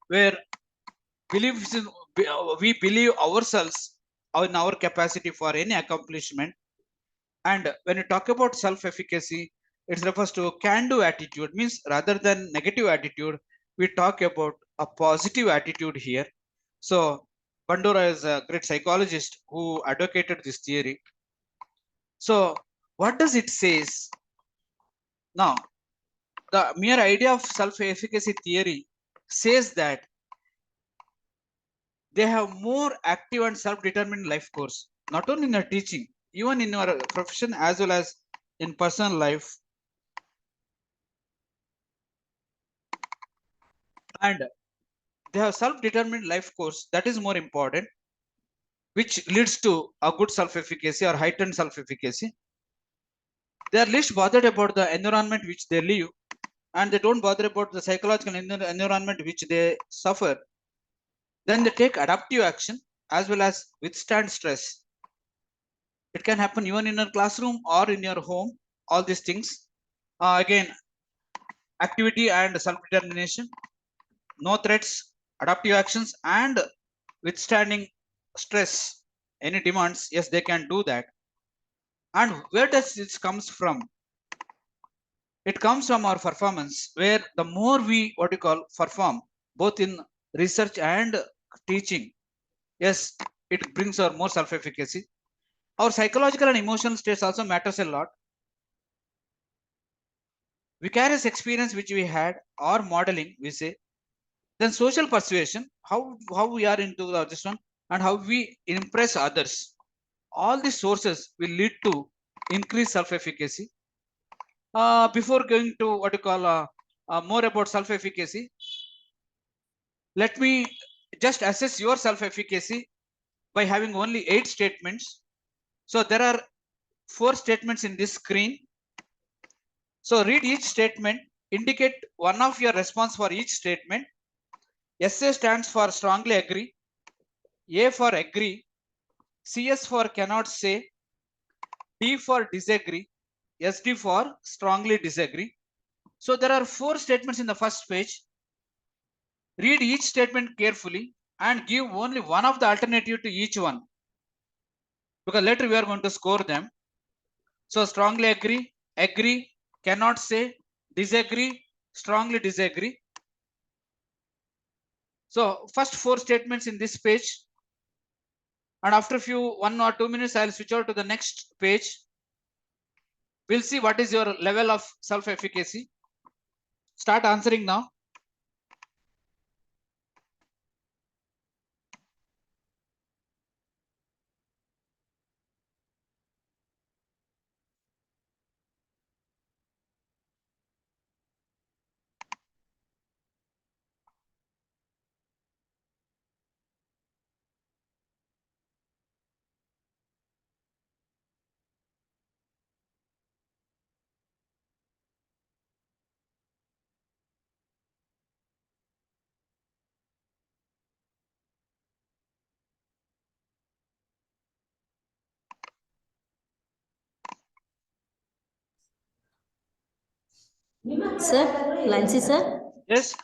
where believes in, we believe ourselves in our capacity for any accomplishment. And when you talk about self-efficacy, it refers to a can-do attitude, means rather than negative attitude, we talk about a positive attitude here. So Bandura is a great psychologist who advocated this theory. So what does it says? Now, the mere idea of self-efficacy theory says that they have more active and self-determined life course, not only in your teaching, even in your profession as well as in personal life. And they have self-determined life course, that is more important, which leads to a good self-efficacy or heightened self-efficacy. They are least bothered about the environment which they live, and they don't bother about the psychological environment which they suffer. Then they take adaptive action as well as withstand stress. It can happen even in your classroom or in your home, all these things. Again, activity and self-determination, no threats, adaptive actions, and withstanding stress, any demands, yes, they can do that. And where does this comes from? It comes from our performance, where the more we, what you call, perform, both in research and teaching, yes, it brings our more self-efficacy. Our psychological and emotional states also matters a lot. Vicarious experience which we had, or modeling, we say. Then social persuasion, how we are into this one, and how we impress others. All these sources will lead to increased self-efficacy. Before going to what you call more about self-efficacy, let me just assess your self-efficacy by having only 8 statements. So there are 4 statements in this screen. So read each statement, indicate one of your response for each statement. SA stands for strongly agree, A for agree, CS for cannot say, D for disagree, SD for strongly disagree. So there are 4 statements in the first page. Read each statement carefully and give only one of the alternative to each one, because later we are going to score them. So strongly agree, agree, cannot say, disagree, strongly disagree. So first 4 statements in this page. And after a few 1 or 2 minutes, I'll switch over to the next page. We'll see what is your level of self-efficacy. Start answering now. Sir, Lancy sir. Yes.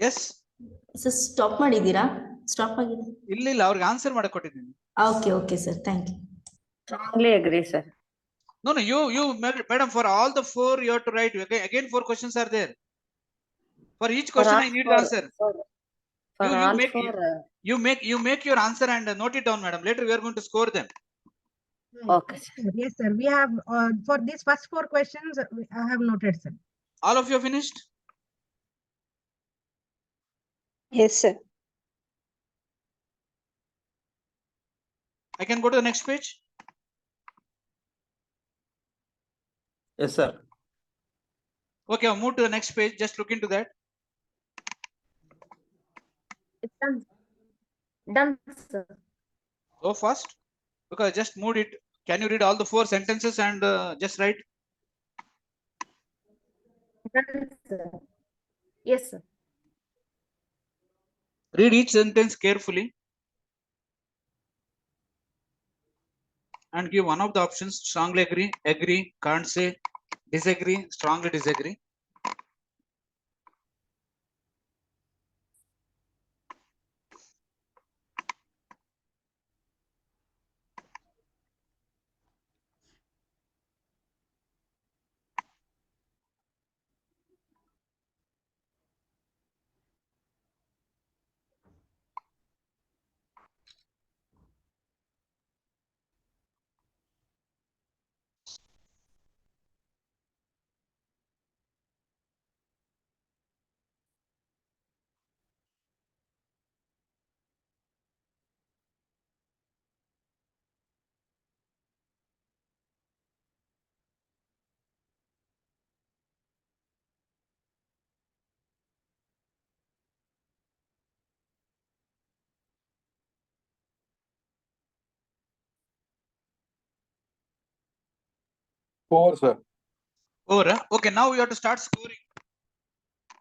Yes. Sir, stop ಮಾಡಿದ್ದೀರಾ? Stop ಆಗಿದೆ. ಇಲ್ಲ ಅವ್ರಿಗೆ answer ಮಾಡಕ್ ಕೊಟ್ಟಿದ್ದೀನಿ. Okay, sir. Thank you. Strongly agree, sir. No, you madam, for all the 4 you have to write. Again 4 questions are there. For each question I need the answer. You make your answer and note it down, madam. Later we are going to score them. Okay. Yes, sir. We have for these first 4 questions, I have noted, sir. All of you have finished? Yes, sir. I can go to the next page. Yes, sir. Okay, I'll move to the next page. Just look into that. It's done. Done, sir. Go fast because I just moved it. Can you read all the 4 sentences and just write? Done, sir. Yes, sir. Read each sentence carefully and give one of the options. Strongly agree, can't say, disagree, strongly disagree. Four, sir. Over. Okay, now we have to start scoring.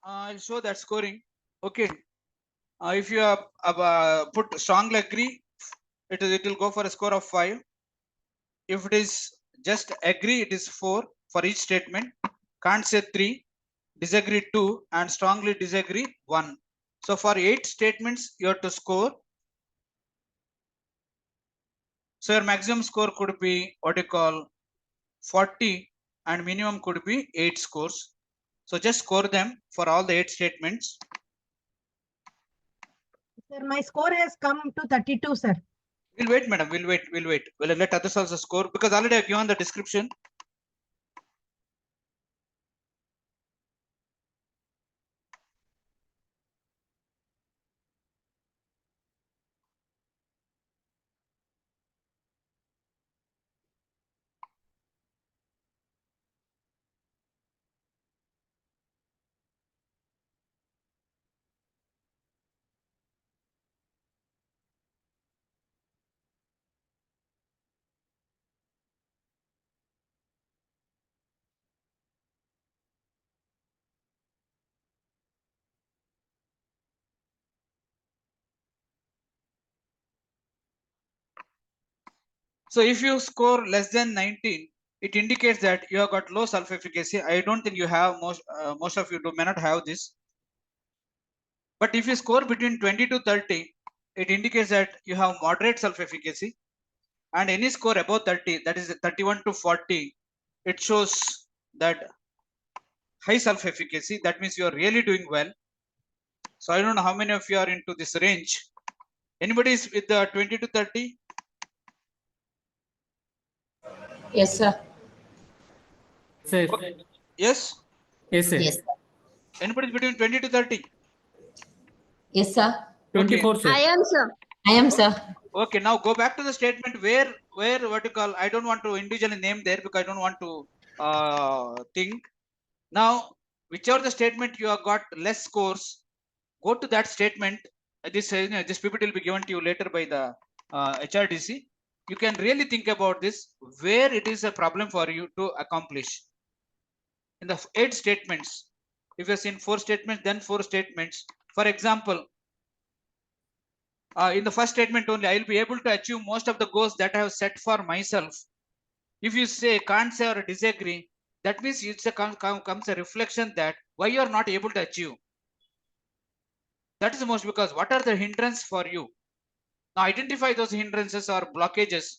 I'll show that scoring. Okay. If you have put strongly agree, it will go for a score of 5. If it is just agree, it is 4 for each statement. Can't say 3, disagree 2, and strongly disagree 1. So for 8 statements, you have to score. So your maximum score could be what you call 40 and minimum could be 8 scores. So just score them for all the 8 statements. Sir, my score has come to 32, sir. We'll wait, madam. We'll wait. We'll let others also score because already I've given the description. So if you score less than 19, it indicates that you have got low self-efficacy. I don't think you have most of you may not have this. But if you score between 20 to 30, it indicates that you have moderate self-efficacy. And any score above 30, that is 31 to 40, it shows that high self-efficacy. That means you are really doing well. So I don't know how many of you are into this range. Anybody is with the 20 to 30? Yes, sir. Sir. Yes. Yes, sir. Yes. Anybody is between 20 to 30? Yes, sir. 24, sir. am, sir. I am, sir. Okay, now go back to the statement where what you call, I don't want to individually name there because I don't want to think. Now, whichever the statement you have got less scores, go to that statement. This this PPT will be given to you later by the HRDC. You can really think about this, where it is a problem for you to accomplish. In the 8 statements, if you have seen 4 statements, then 4 statements. For example, in the first statement only, I will be able to achieve most of the goals that I have set for myself. If you say can't say or disagree, that means it's a comes a reflection that why you are not able to achieve. That is the most, because what are the hindrances for you? Now identify those hindrances or blockages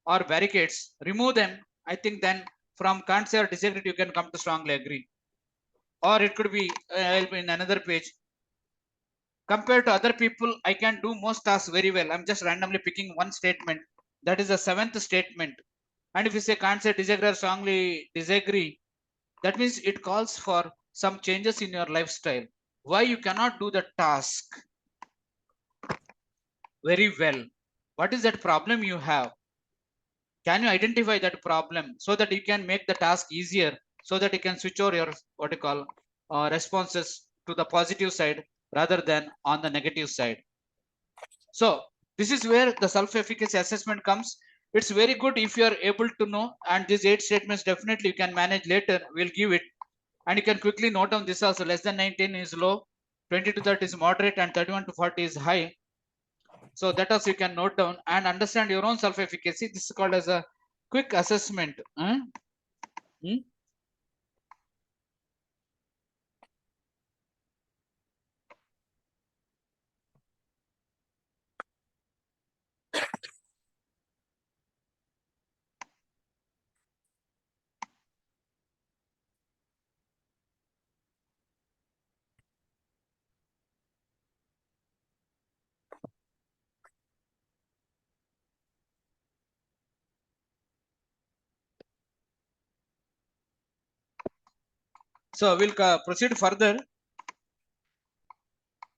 or barricades, remove them. I think then from can't say or disagree, you can come to strongly agree. Or it could be in another page. Compared to other people, I can do most tasks very well. I'm just randomly picking one statement. That is the 7th statement. And if you say can't say disagree or strongly disagree, that means it calls for some changes in your lifestyle. Why you cannot do the task very well? What is that problem you have? Can you identify that problem so that you can make the task easier, so that you can switch over your what you call responses to the positive side rather than on the negative side? So this is where the self-efficacy assessment comes. It's very good if you are able to know, and these 8 statements definitely you can manage later. We'll give it, and you can quickly note down this also. Less than 19 is low, 20 to 30 is moderate, and 31 to 40 is high. So that also you can note down and understand your own self-efficacy. This is called as a quick assessment. So we'll proceed further.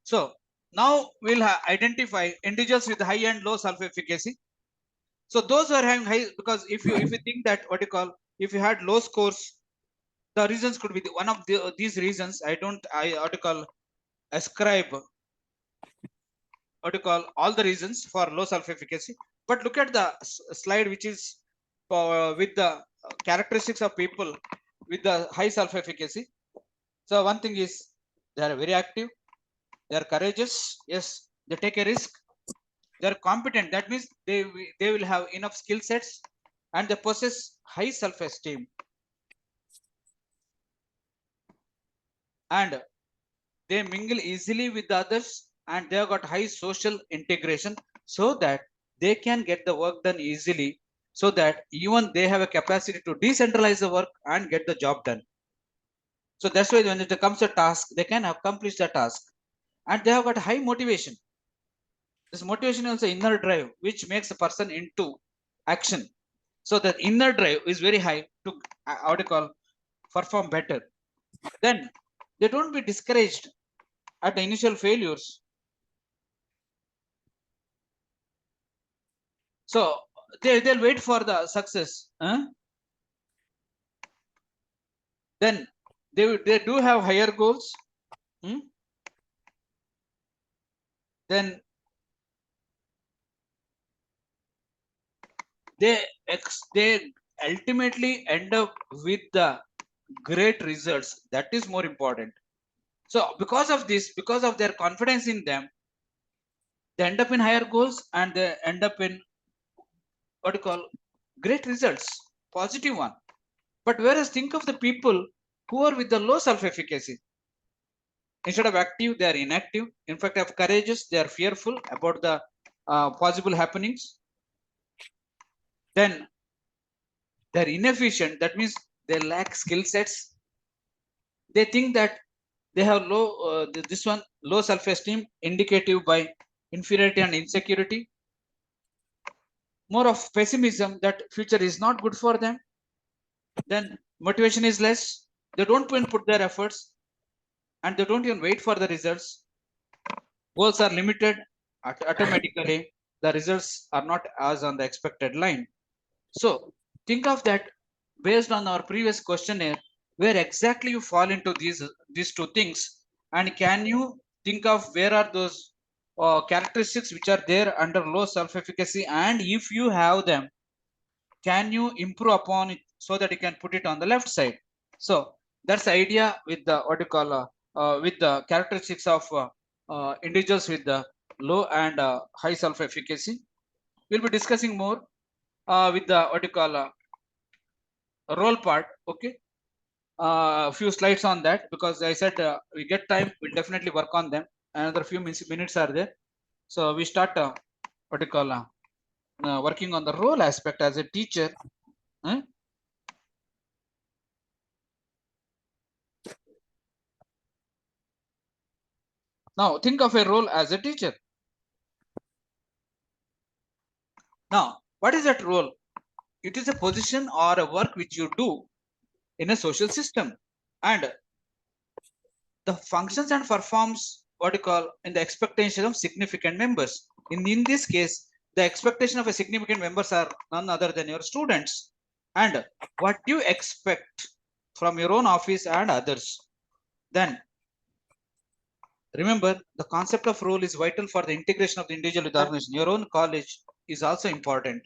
So now we'll identify individuals with high and low self-efficacy. So those who are having high, because if you think that what you call, if you had low scores, the reasons could be one of these reasons. I what you call ascribe what you call all the reasons for low self-efficacy. But look at the slide which is with the characteristics of people with the high self-efficacy. So one thing is they are very active, they are courageous, yes, they take a risk, they are competent. That means they will have enough skill sets, and they possess high self-esteem, and they mingle easily with the others, and they have got high social integration, so that they can get the work done easily, so that even they have a capacity to decentralize the work and get the job done. So that's why when it comes to task, they can accomplish the task, and they have got high motivation. This motivation is also inner drive, which makes a person into action. So the inner drive is very high to how to call perform better. Then they don't be discouraged at the initial failures. So they'll wait for the success. Then they do have higher goals. Then they ultimately end up with the great results. That is more important. So because of this, because of their confidence in them, they end up in higher goals, and they end up in what you call great results, positive one. But whereas think of the people who are with the low self-efficacy. Instead of active, they are inactive. In fact, of courageous, they are fearful about the possible happenings. Then they're inefficient. That means they lack skill sets. They think that They have low, this one, low self-esteem, indicative by inferiority and insecurity. More of pessimism that future is not good for them. Then motivation is less. They don't even put their efforts, and they don't even wait for the results. Goals are limited. Automatically, the results are not as on the expected line. So think of that based on our previous questionnaire, where exactly you fall into these two things, and can you think of where are those characteristics which are there under low self-efficacy, and if you have them, can you improve upon it so that you can put it on the left side? So that's the idea with the what you call with the characteristics of individuals with the low and high self-efficacy. We'll be discussing more with the what you call role part. Okay, a few slides on that, because I said we get time, we'll definitely work on them. Another few minutes are there, so we start what you call working on the role aspect as a teacher. Now think of a role as a teacher. Now what is that role? It is a position or a work which you do in a social system, and the functions and performs what you call in the expectation of significant members. In this case, the expectation of a significant members are none other than your students, and what you expect from your own office and others. Then remember, the concept of role is vital for the integration of the individual with the organization. Your own college is also important.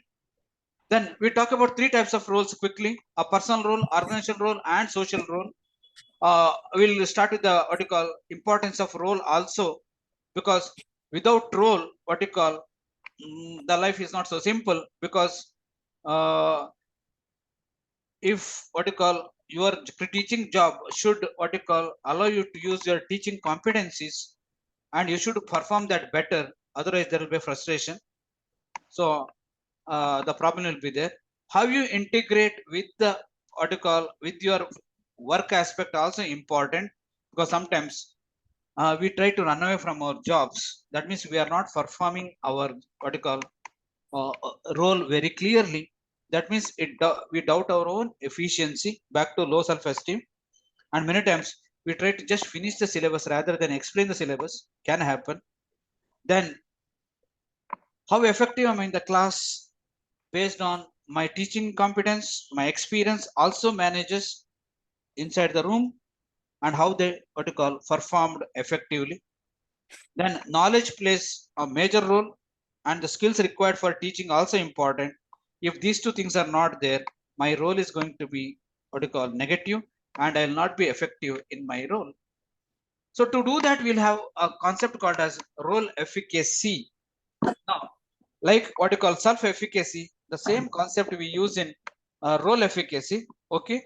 Then we talk about three types of roles quickly: a personal role, organizational role, and social role. We'll start with the what you call importance of role also, because without role, what you call the life is not so simple, because if what you call your teaching job should what you call allow you to use your teaching competencies, and you should perform that better, otherwise there will be frustration. So the problem will be there. How you integrate with the what you call with your work aspect also important, because sometimes we try to run away from our jobs. That means we are not performing our what you call role very clearly. That means we doubt our own efficiency, back to low self-esteem, and many times we try to just finish the syllabus rather than explain the syllabus. Can happen. Then how effective am I in the class based on my teaching competence, my experience also manages inside the room, and how they what you call performed effectively. Then knowledge plays a major role, and the skills required for teaching also important. If these two things are not there, my role is going to be what you call negative, and I will not be effective in my role. So to do that, we'll have a concept called as role efficacy. Now, like what you call self-efficacy, the same concept we use in role efficacy. Okay,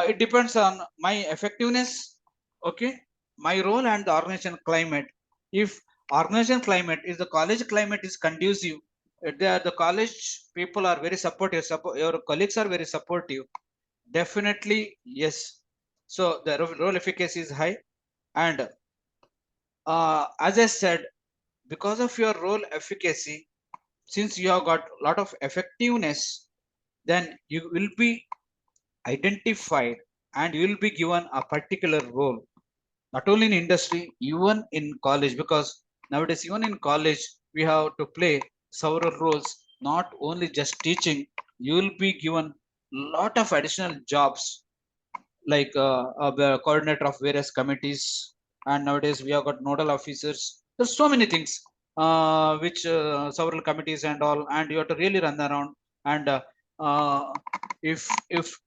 it depends on my effectiveness. Okay, my role and the organization climate. If organization climate is the college climate is conducive, the college people are very supportive, your colleagues are very supportive, definitely yes. So the role efficacy is high, and as I said, because of your role efficacy, since you have got a lot of effectiveness, then you will be identified and you will be given a particular role, not only in industry, even in college, because nowadays even in college we have to play several roles, not only just teaching. You will be given lot of additional jobs, like the coordinator of various committees, and nowadays we have got nodal officers. There's so many things which several committees and all, and you have to really run around. And if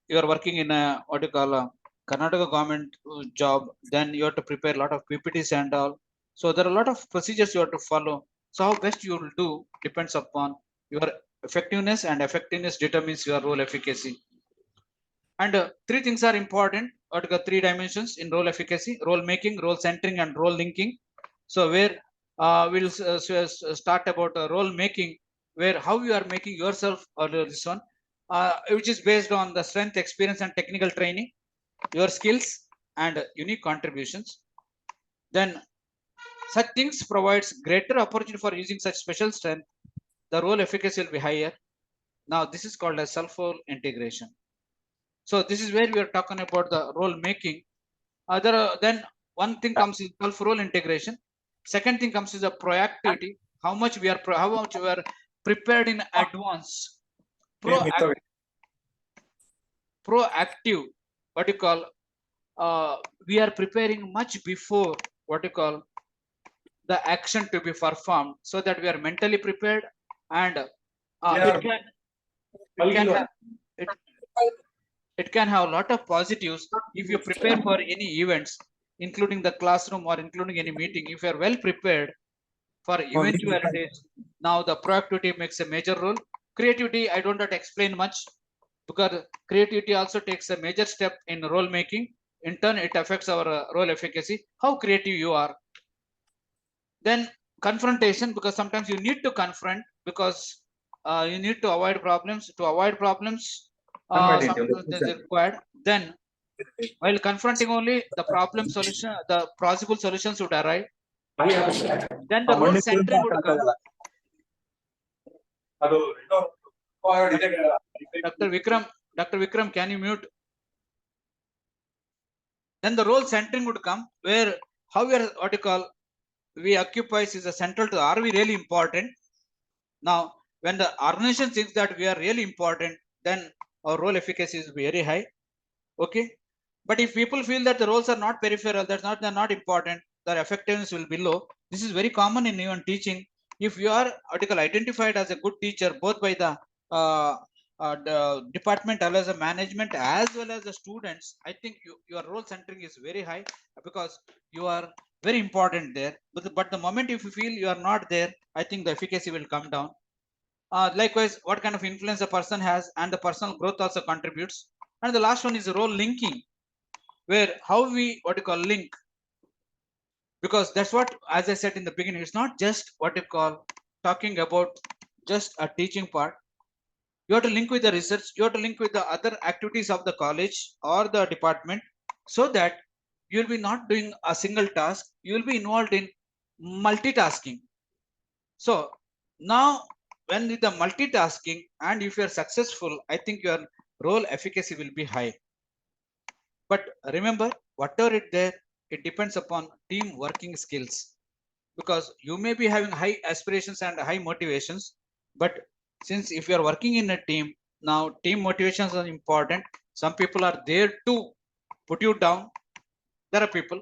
you are working in a what you call a Karnataka government job, then you have to prepare a lot of PPTs and all. So there are a lot of procedures you have to follow. So how best you will do depends upon your effectiveness, and effectiveness determines your role efficacy. And three things are important, or three dimensions in role efficacy: role making, role centering, and role linking. So where we'll start about role making, where how you are making yourself, or this one, which is based on the strength, experience, and technical training, your skills, and unique contributions, then such things provides greater opportunity for using such special strength. The role efficacy will be higher. Now this is called as self-role integration. So this is where we are talking about the role making. Then one thing comes is self-role integration. Second thing comes is the proactivity. How much we are prepared in advance. Proactive. What you call? We are preparing much before what you call the action to be performed, so that we are mentally prepared, and it can have a lot of positives if you prepare for any events, including the classroom or including any meeting. If you are well prepared for eventualities, now the proactivity makes a major role. Creativity, I don't have to explain much, because creativity also takes a major step in role making. In turn, it affects our role efficacy, how creative you are. Then confrontation, because sometimes you need to confront, because you need to avoid problems. To avoid problems, sometimes is required. Then while confronting only, the problem solution, the possible solutions would arrive. Then the role centering would come. Dr. Vikram, can you mute? Then the role centering would come, where how we are, what you call, we occupies is a central to, are we really important? Now, when the organization thinks that we are really important, then our role efficacy is very high. Okay. But if people feel that the roles are not peripheral, they're not important, their effectiveness will be low. This is very common in even teaching. If you are identified as a good teacher, both by the department as well as the management as well as the students, I think your role centering is very high, because you are very important there. But the moment if you feel you are not there, I think the efficacy will come down. Likewise, what kind of influence a person has, and the personal growth also contributes. And the last one is role linking, where how we link, because that's what, as I said in the beginning, it's not just talking about just a teaching part. You have to link with the research, you have to link with the other activities of the college or the department, so that you'll be not doing a single task, you'll be involved in multitasking. So now when with the multitasking, and if you're successful, I think your role efficacy will be high. But remember, whatever it there, it depends upon team working skills, because you may be having high aspirations and high motivations, but since if you are working in a team, now team motivations are important. Some people are there to put you down. There are people.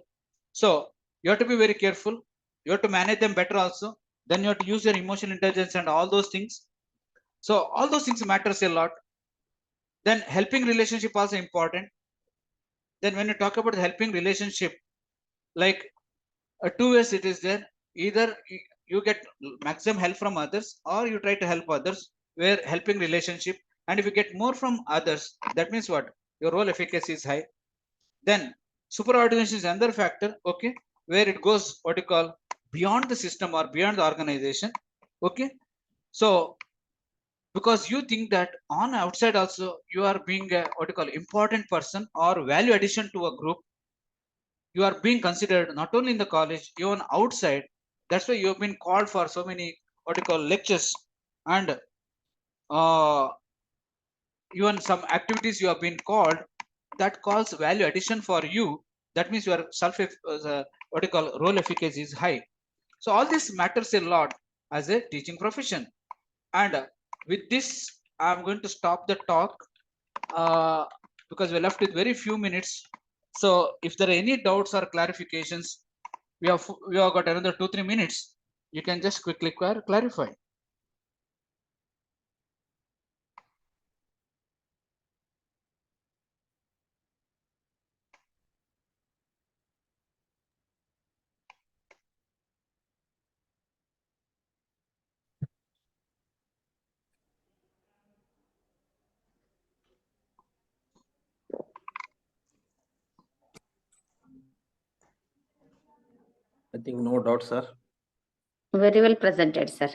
So you have to be very careful. You have to manage them better also. Then you have to use your emotional intelligence and all those things. So all those things matters a lot. Then helping relationship also important. Then when you talk about helping relationship, like two ways it is there. Either you get maximum help from others, or you try to help others, where helping relationship. And if you get more from others, that means what? Your role efficacy is high. Then superordination is another factor, okay, where it goes beyond the system or beyond the organization. Okay. So because you think that on outside also you are being a important person or value addition to a group, you are being considered not only in the college, even outside. That's why you have been called for so many lectures, and even some activities you have been called, that calls value addition for you. That means your role efficacy is high. So all this matters a lot as a teaching profession. And with this, I'm going to stop the talk, because we're left with very few minutes. So if there are any doubts or clarifications, we have got another 2-3 minutes. You can just quickly clarify. I think no doubt, sir. Very well presented, sir.